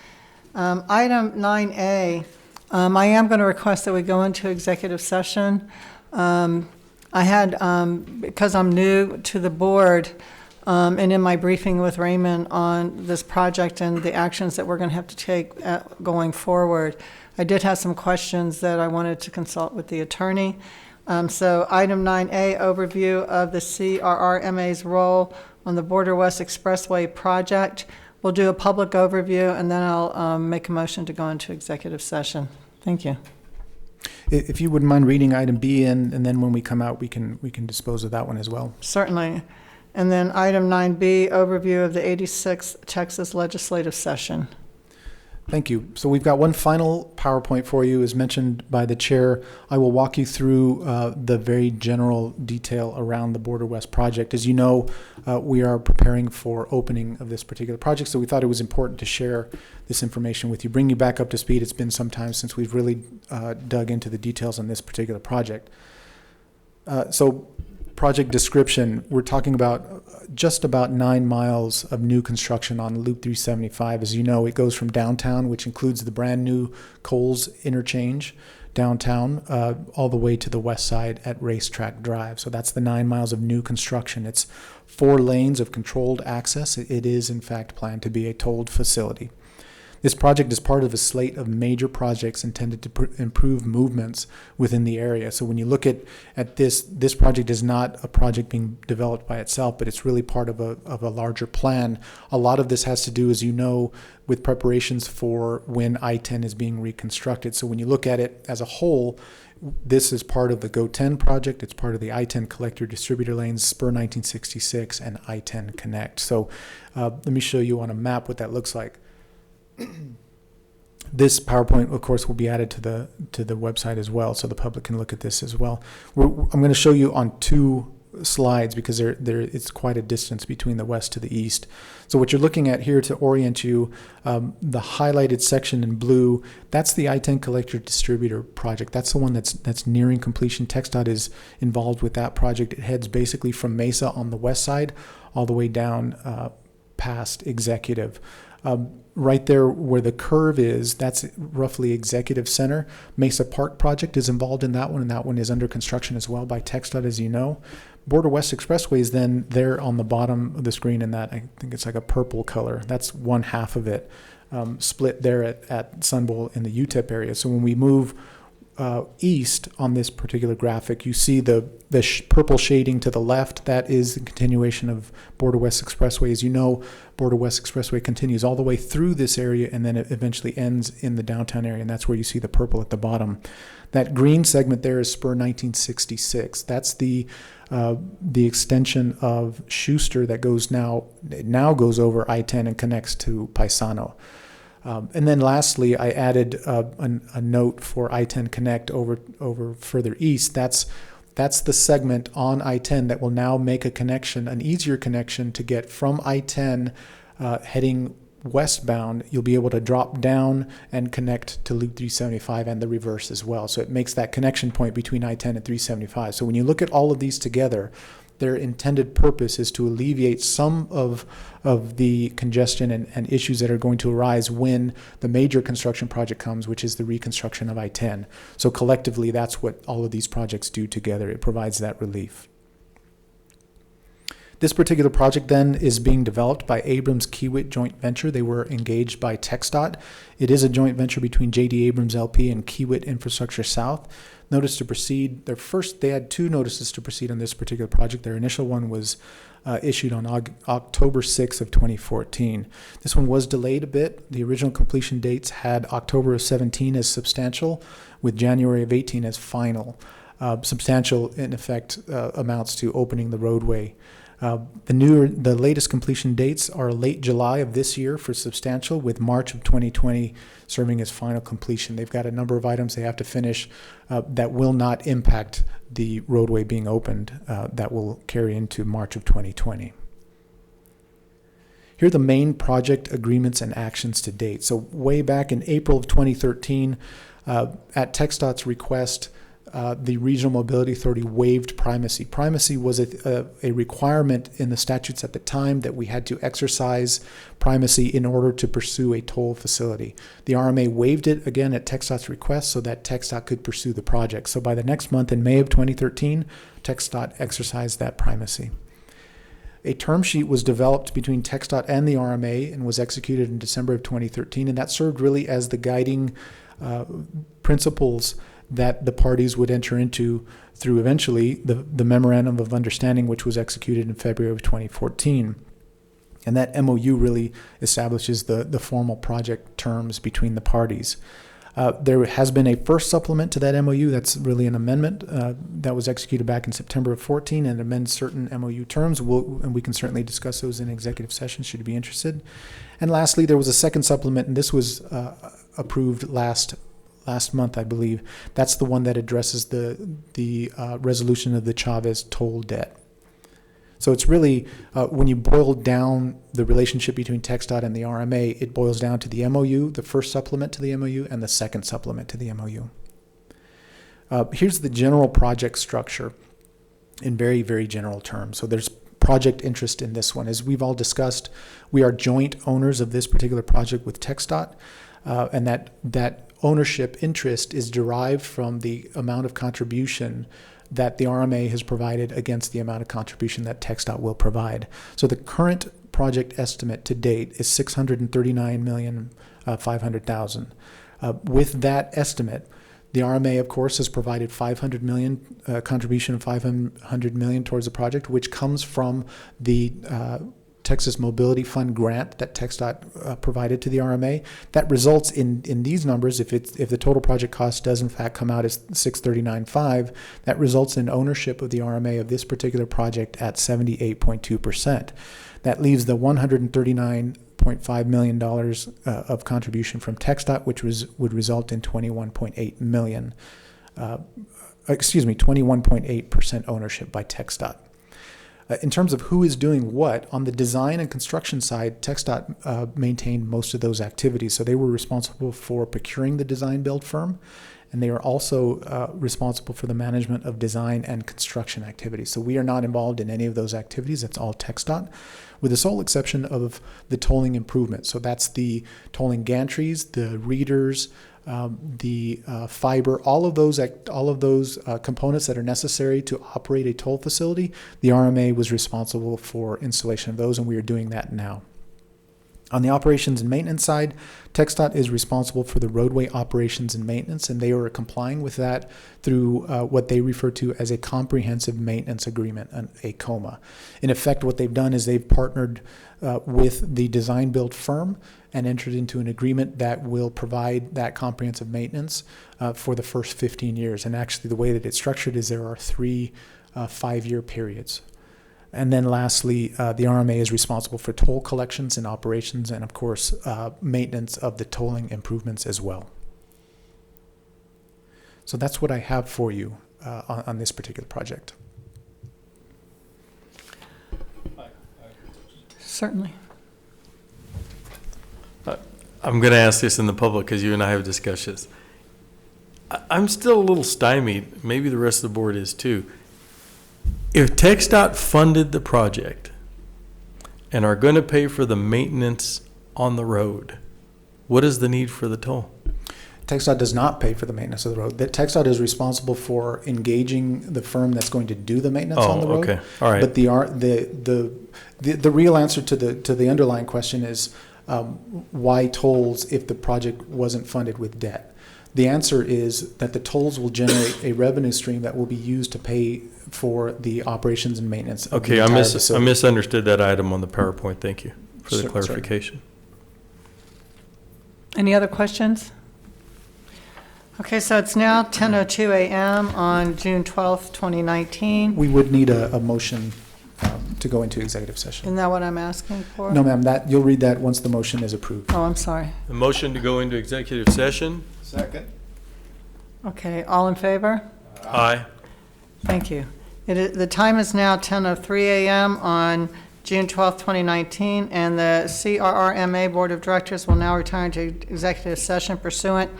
Item 9A, I am going to request that we go into executive session. I had, because I'm new to the board, and in my briefing with Raymond on this project and the actions that we're going to have to take going forward, I did have some questions that I wanted to consult with the attorney. So item 9A, overview of the CRRMA's role on the Border West Expressway project. We'll do a public overview, and then I'll make a motion to go into executive session. Thank you. If you wouldn't mind reading item B in, and then when we come out, we can dispose of that one as well. Certainly. And then item 9B, overview of the 86th Texas legislative session. Thank you. So we've got one final PowerPoint for you. As mentioned by the chair, I will walk you through the very general detail around the Border West project. As you know, we are preparing for opening of this particular project, so we thought it was important to share this information with you, bring you back up to speed. It's been some time since we've really dug into the details on this particular project. So project description, we're talking about just about 9 miles of new construction on Loop 375. As you know, it goes from downtown, which includes the brand new Coles interchange downtown, all the way to the west side at Racetrack Drive. So that's the 9 miles of new construction. It's 4 lanes of controlled access. It is, in fact, planned to be a tolled facility. This project is part of a slate of major projects intended to improve movements within the area. So when you look at this project is not a project being developed by itself, but it's really part of a larger plan. A lot of this has to do, as you know, with preparations for when I-10 is being reconstructed. So when you look at it as a whole, this is part of the GO10 project. It's part of the I-10 collector distributor lanes, Spur 1966, and I-10 Connect. So let me show you on a map what that looks like. This PowerPoint, of course, will be added to the website as well, so the public can look at this as well. I'm going to show you on 2 slides because it's quite a distance between the west to the east. So what you're looking at here, to orient you, the highlighted section in blue, that's the I-10 collector distributor project. That's the one that's nearing completion. TxDOT is involved with that project. It heads basically from Mesa on the west side all the way down past Executive. Right there where the curve is, that's roughly Executive Center. Mesa Park project is involved in that one, and that one is under construction as well by TxDOT, as you know. Border West Expressway is then there on the bottom of the screen in that, I think it's like a purple color. That's one half of it, split there at Sun Bowl in the UTEP area. So when we move east on this particular graphic, you see the purple shading to the left. That is the continuation of Border West Expressway. As you know, Border West Expressway continues all the way through this area, and then it eventually ends in the downtown area, and that's where you see the purple at the bottom. That green segment there is Spur 1966. That's the extension of Schuster that now goes over I-10 and connects to Paisano. And then lastly, I added a note for I-10 Connect over further east. That's the segment on I-10 that will now make a connection, an easier connection to get from I-10 heading westbound. You'll be able to drop down and connect to Loop 375 and the reverse as well. So it makes that connection point between I-10 and 375. So when you look at all of these together, their intended purpose is to alleviate some of the congestion and issues that are going to arise when the major construction project comes, which is the reconstruction of I-10. So collectively, that's what all of these projects do together. It provides that relief. This particular project then is being developed by Abrams Kiewit Joint Venture. They were engaged by TxDOT. It is a joint venture between J.D. Abrams LP and Kiewit Infrastructure South. Notice to proceed. They had two notices to proceed on this particular project. Their initial one was issued on October 6th of 2014. This one was delayed a bit. The original completion dates had October of 17 as substantial, with January of 18 as final. Substantial, in effect, amounts to opening the roadway. The latest completion dates are late July of this year for substantial, with March of 2020 serving as final completion. They've got a number of items they have to finish that will not impact the roadway being opened, that will carry into March of 2020. Here are the main project agreements and actions to date. So way back in April of 2013, at TxDOT's request, the Regional Mobility Authority waived primacy. Primacy was a requirement in the statutes at the time that we had to exercise primacy in order to pursue a toll facility. The RMA waived it again at TxDOT's request so that TxDOT could pursue the project. So by the next month, in May of 2013, TxDOT exercised that primacy. A term sheet was developed between TxDOT and the RMA and was executed in December of 2013, and that served really as the guiding principles that the parties would enter into through eventually the Memorandum of Understanding, which was executed in February of 2014. And that MOU really establishes the formal project terms between the parties. There has been a first supplement to that MOU. That's really an amendment that was executed back in September of 14 and amends certain MOU terms. And we can certainly discuss those in executive session should you be interested. And lastly, there was a second supplement, and this was approved last month, I believe. That's the one that addresses the resolution of the Chavez toll debt. So it's really, when you boil down the relationship between TxDOT and the RMA, it boils down to the MOU, the first supplement to the MOU, and the second supplement to the MOU. Here's the general project structure in very, very general terms. So there's project interest in this one. As we've all discussed, we are joint owners of this particular project with TxDOT, and that ownership interest is derived from the amount of contribution that the RMA has provided against the amount of contribution that TxDOT will provide. So the current project estimate to date is $639,500,000. With that estimate, the RMA, of course, has provided $500 million contribution of $500 million towards the project, which comes from the Texas Mobility Fund grant that TxDOT provided to the RMA. That results in these numbers, if the total project cost does in fact come out as $639.5, that results in ownership of the RMA of this particular project at 78.2%. That leaves the $139.5 million of contribution from TxDOT, which would result in 21.8% ownership by TxDOT. In terms of who is doing what, on the design and construction side, TxDOT maintained most of those activities. So they were responsible for procuring the design build firm, and they are also responsible for the management of design and construction activities. So we are not involved in any of those activities. That's all TxDOT, with the sole exception of the tolling improvements. So that's the tolling gantries, the readers, the fiber, all of those components that are necessary to operate a toll facility. The RMA was responsible for installation of those, and we are doing that now. On the operations and maintenance side, TxDOT is responsible for the roadway operations and maintenance, and they are complying with that through what they refer to as a comprehensive maintenance agreement, a COMA. In effect, what they've done is they've partnered with the design build firm and entered into an agreement that will provide that comprehensive maintenance for the first 15 years. And actually, the way that it's structured is there are 3 5-year periods. And then lastly, the RMA is responsible for toll collections and operations, and of course, maintenance of the tolling improvements as well. So that's what I have for you on this particular project. Certainly. I'm going to ask this in the public because you and I have discussed this. I'm still a little stymied. Maybe the rest of the board is too. If TxDOT funded the project and are going to pay for the maintenance on the road, what is the need for the toll? TxDOT does not pay for the maintenance of the road. That TxDOT is responsible for engaging the firm that's going to do the maintenance on the Oh, road. okay, all right. But the real answer to the underlying question is why tolls if the project wasn't funded with debt? The answer is that the tolls will generate a revenue stream that will be used to pay for the operations and maintenance of the Okay, I entire facility. misunderstood that item on the PowerPoint. Thank you for the Certainly. clarification. Any other questions? Okay, so it's now 10:02 a.m. on June 12th, 2019. We would need a motion to go into executive session. Isn't that what I'm asking for? No, ma'am, you'll read that once the motion is approved. Oh, I'm sorry. The motion to go into executive session? Second. Okay, all in favor? Aye. Thank you. The time is now 10:03 a.m. on June 12th, 2019, and the CRRMA Board of Directors will now return to executive session pursuant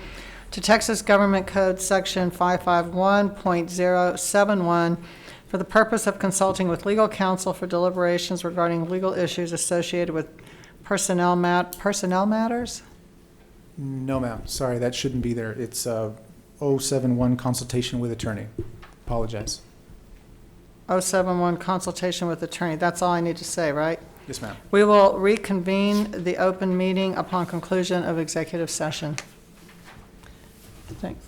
to Texas Government Code Section 551.071 for the purpose of consulting with legal counsel for deliberations regarding legal issues associated with personnel matters? No, ma'am, sorry, that shouldn't be there. It's 071 consultation with attorney. Apologize. 071 consultation with attorney. That's all I need to say, right? Yes, ma'am. We will reconvene the open meeting upon conclusion of executive session. Thanks.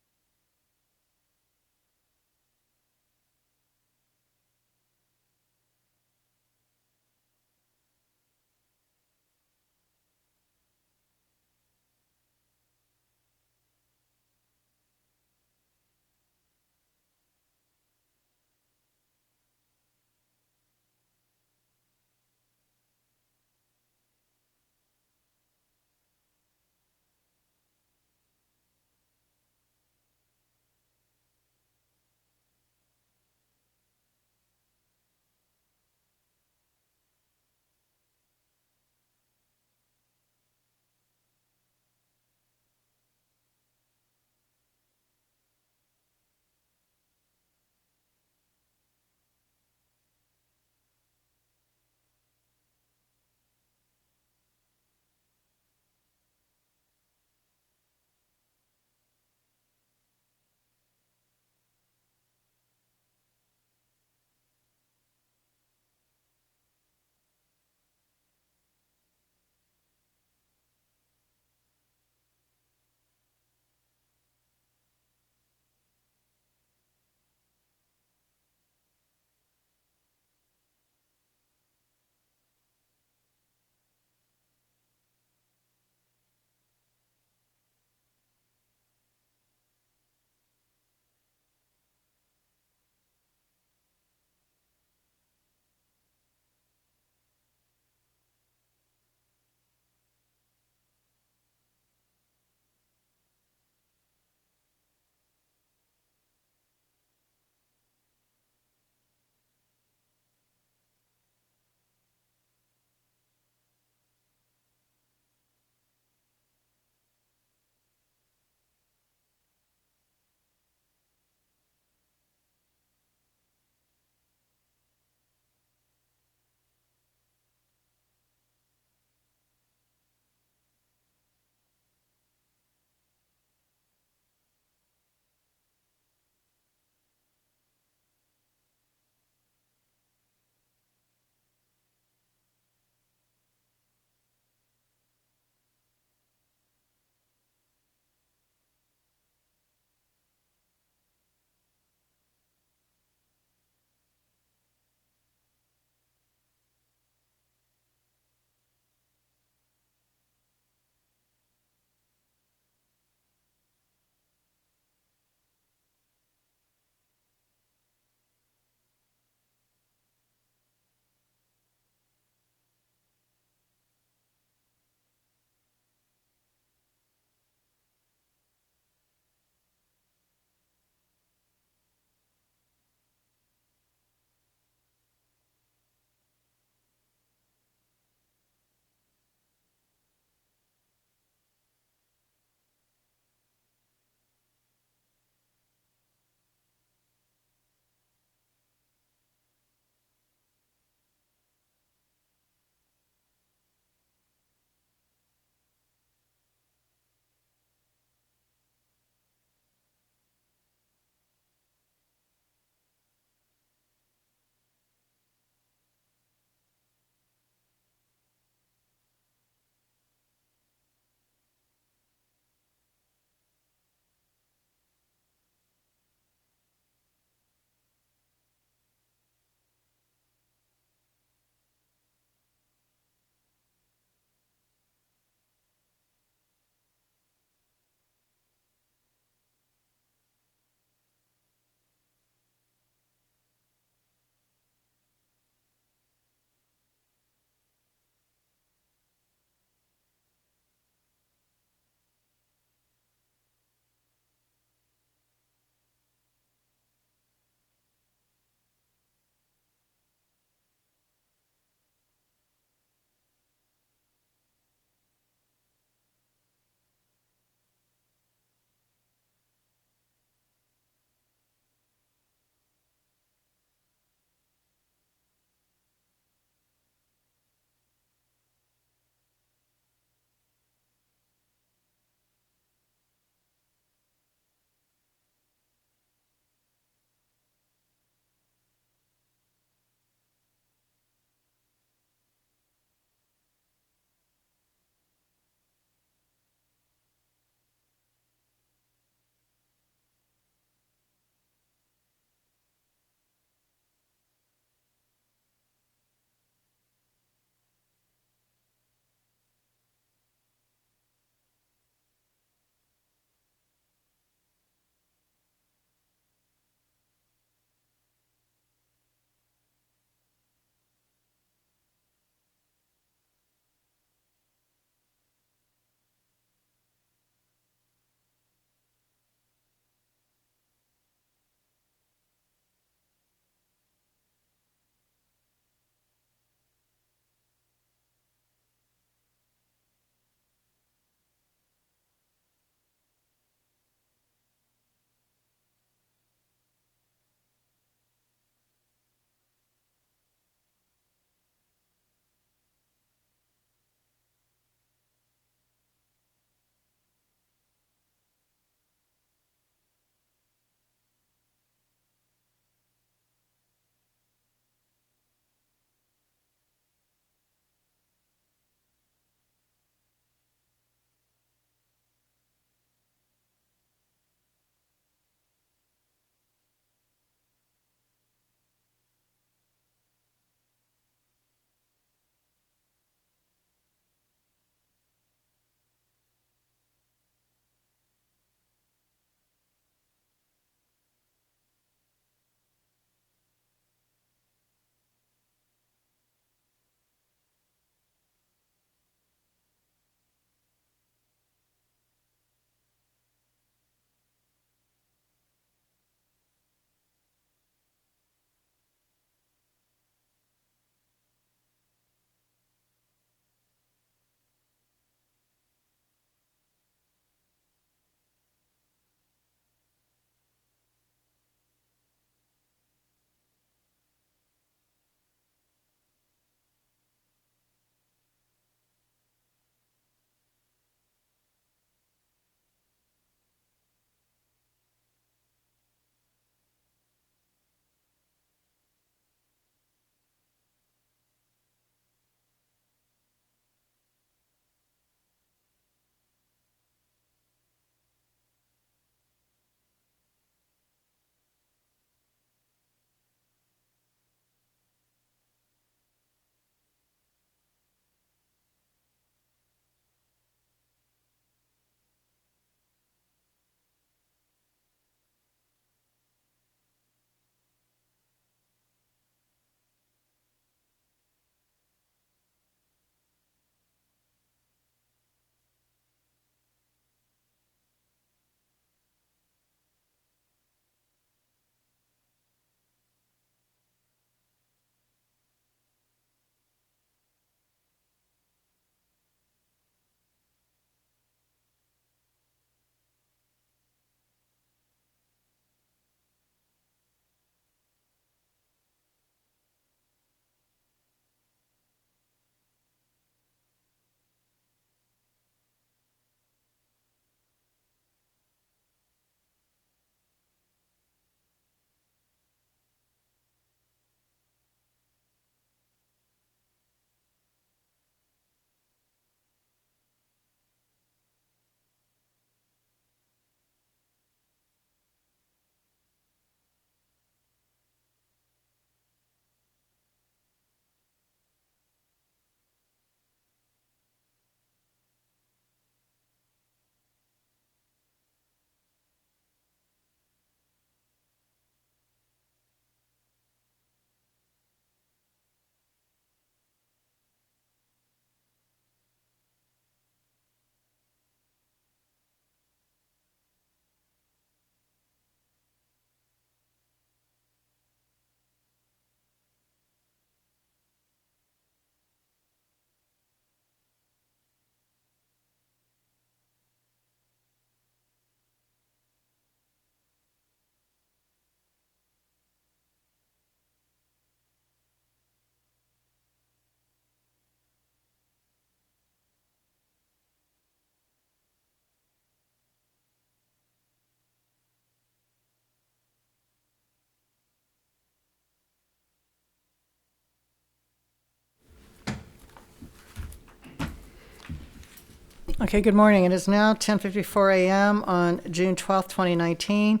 Okay, good morning. It is now 10:54 a.m. on June 12th, 2019,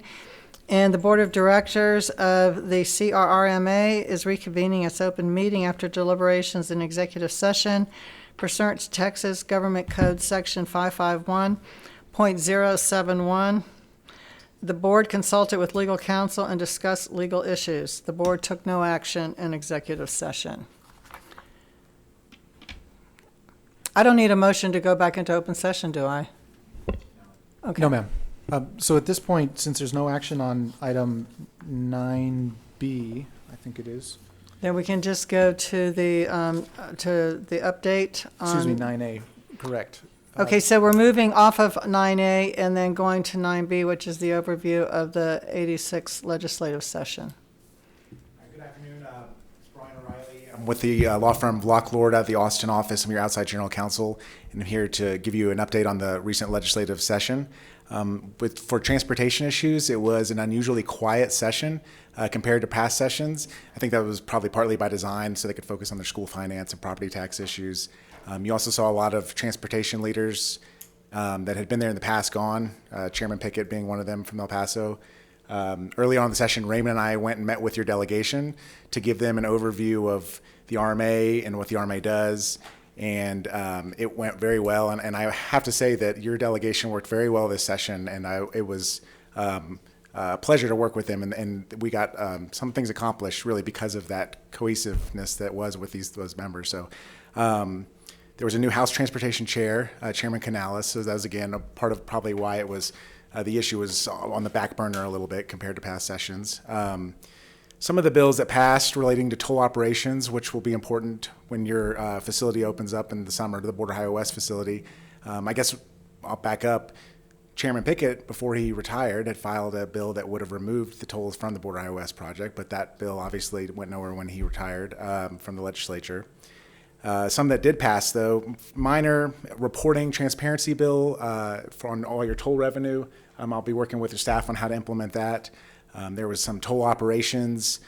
and the Board of Directors of the CRRMA is reconvening its open meeting after deliberations in executive session pursuant to Texas Government Code Section 551.071. The board consulted with legal counsel and discussed legal issues. The board took no action in executive session. I don't need a motion to go back into open session, do I? Okay. No, ma'am. So at this point, since there's no action on item 9B, I think it is, Then we can just go to the update on. excuse me, 9A, correct. Okay, so we're moving off of 9A and then going to 9B, which is the overview of the 86th legislative session. Good afternoon, it's Brian O'Reilly. I'm with the law firm Block Lord at the Austin office. I'm your outside general counsel, and I'm here to give you an update on the recent legislative session. For transportation issues, it was an unusually quiet session compared to past sessions. I think that was probably partly by design so they could focus on their school finance and property tax issues. You also saw a lot of transportation leaders that had been there in the past gone, Chairman Pickett being one of them from El Paso. Early on in the session, Raymond and I went and met with your delegation to give them an overview of the RMA and what the RMA does. And it went very well. And I have to say that your delegation worked very well this session, and it was a pleasure to work with them. And we got some things accomplished really because of that cohesiveness that was with those members. So there was a new House Transportation Chair, Chairman Canales. So that was, again, a part of probably why it was the issue was on the back burner a little bit compared to past sessions. Some of the bills that passed relating to toll operations, which will be important when your facility opens up in the summer, the Border Highway West facility. I guess I'll back up. Chairman Pickett, before he retired, had filed a bill that would have removed the tolls from the Border Highway West project, but that bill obviously went nowhere when he retired from the legislature. Some that did pass, though, minor reporting transparency bill on all your toll revenue. I'll be working with your staff on how to implement that. There was some toll operations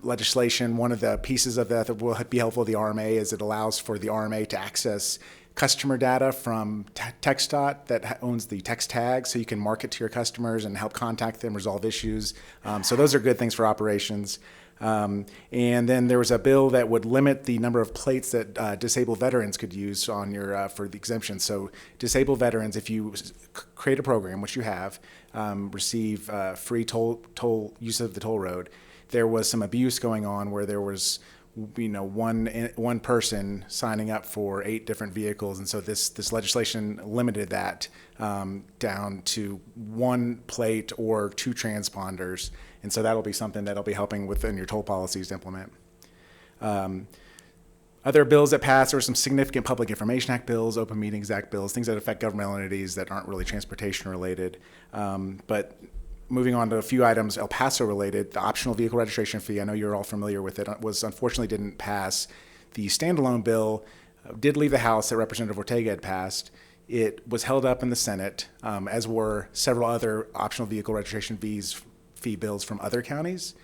legislation. One of the pieces of that will be helpful to the RMA is it allows for the RMA to access customer data from TxDOT that owns the text tag, so you can market to your customers and help contact them, resolve issues. So those are good things for operations. And then there was a bill that would limit the number of plates that disabled veterans could use on your for the exemption. So disabled veterans, if you create a program, which you have, receive free toll use of the toll road. There was some abuse going on where there was, one person signing up for 8 different vehicles, and so this legislation limited that down to 1 plate or 2 transponders. And so that'll be something that'll be helping within your toll policies to implement. Other bills that passed, there were some significant Public Information Act bills, Open Meetings Act bills, things that affect governmental entities that aren't really transportation related. But moving on to a few items, El Paso related, the optional vehicle registration fee, I know you're all familiar with it, was unfortunately didn't pass. The standalone bill did leave the House that Representative Ortega had passed. It was held up in the Senate, as were several other optional vehicle registration fee bills from other counties.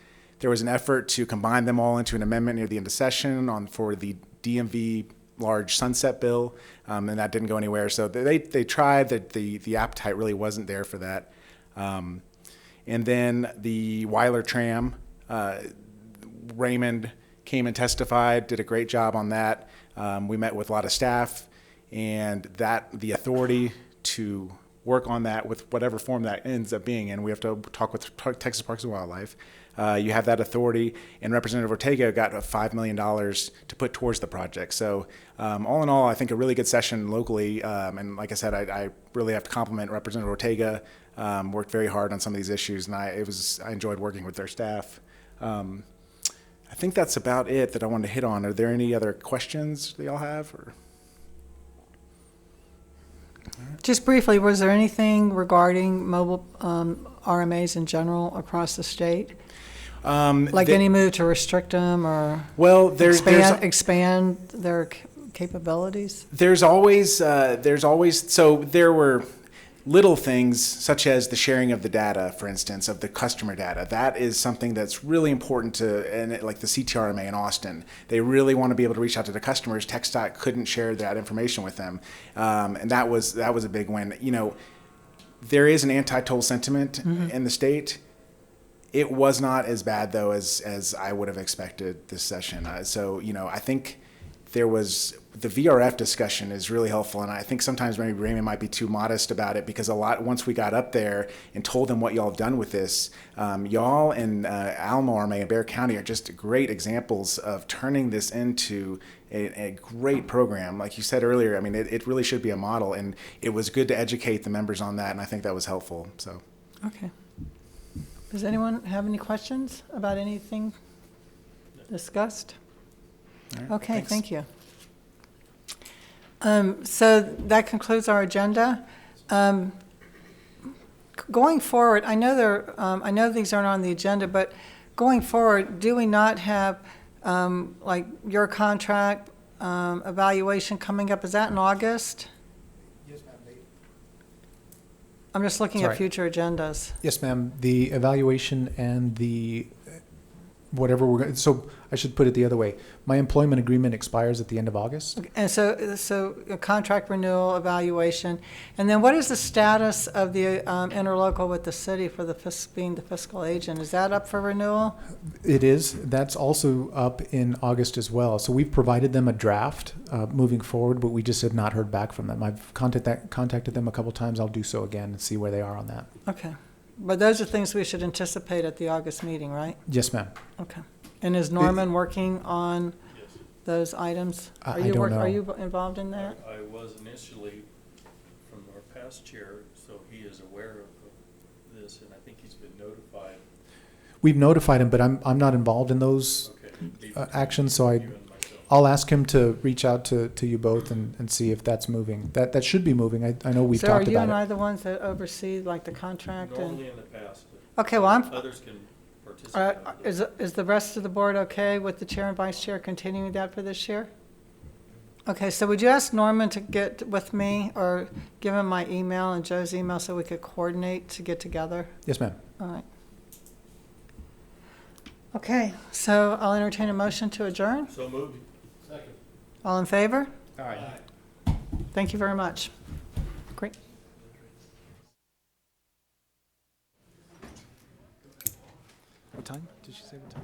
There was an effort to combine them all into an amendment near the end of session for the DMV large sunset bill, and that didn't go anywhere. So they tried, that the appetite really wasn't there for that. And then the Weiler tram, Raymond came and testified, did a great job on that. We met with a lot of staff, and the authority to work on that with whatever form that ends up being in. We have to talk with Texas Parks and Wildlife. You have that authority, and Representative Ortega got $5 million to put towards the project. So all in all, I think a really good session locally. And like I said, I really have to compliment Representative Ortega. Worked very hard on some of these issues, and I enjoyed working with their staff. I think that's about it that I wanted to hit on. Are there any other questions that y'all have? Or? Just briefly, was there anything regarding mobile RMAs in general across the state? Any move to restrict them or expand their capabilities? There's always so there were little things such as the sharing of the data, for instance, of the customer data. That is something that's really important to, and like the CRRMA in Austin. They really want to be able to reach out to the customers. TxDOT couldn't share that information with them, and that was a big win. You know, there is an anti-toll sentiment in the state. It was not as bad though as I would have expected this session. So you know, I think there was the VRF discussion is really helpful, and I think sometimes maybe Raymond might be too modest about it because once we got up there and told them what y'all have done with this, y'all and Alamo RMA and Bexar County are just great examples of turning this into a great program. Like you said earlier, I mean, it really should be a model, and it was good to educate the members on that, and I think that was helpful. So, Okay. Does anyone have any questions about anything discussed? all right, Okay, thanks. thank you. So that concludes our agenda. Going forward, I know these aren't on the agenda, but going forward, do we not have like your contract evaluation coming up? Is that in August? Yes, ma'am. I'm just looking at Sorry. future agendas. Yes, ma'am. The evaluation and the whatever we're going. So I should put it the other way. My employment agreement expires at the end of August. And so a contract renewal evaluation. And then what is the status of the interlocal with the city for being the fiscal agent? Is that up for renewal? It is. That's also up in August as well. So we've provided them a draft moving forward, but we just had not heard back from them. I've contacted them a couple times. I'll do so again and see where they are on that. Okay. But those are things we should anticipate at the August meeting, right? Yes, ma'am. Okay. And is Norman working on those items? I don't know. Are you involved in that? I was initially from our past chair, so he is aware of this, and I think he's been notified. We've notified him, but I'm not involved in those actions, so I'll ask him to reach out to you both and see if that's moving. That should be moving. I know we've So talked are you and about I it. the ones that oversee like the contract? Normally in the past, but Okay, well, others can participate. is the rest of the board okay with the chair and vice chair continuing that for this year? Okay, so would you ask Norman to get with me or give him my email and Joe's email so we could coordinate to get together? Yes, ma'am. All right. Okay, so I'll entertain a motion to adjourn. So moved. All in favor? All right. Thank you very much. Great. What time? Did you say what time?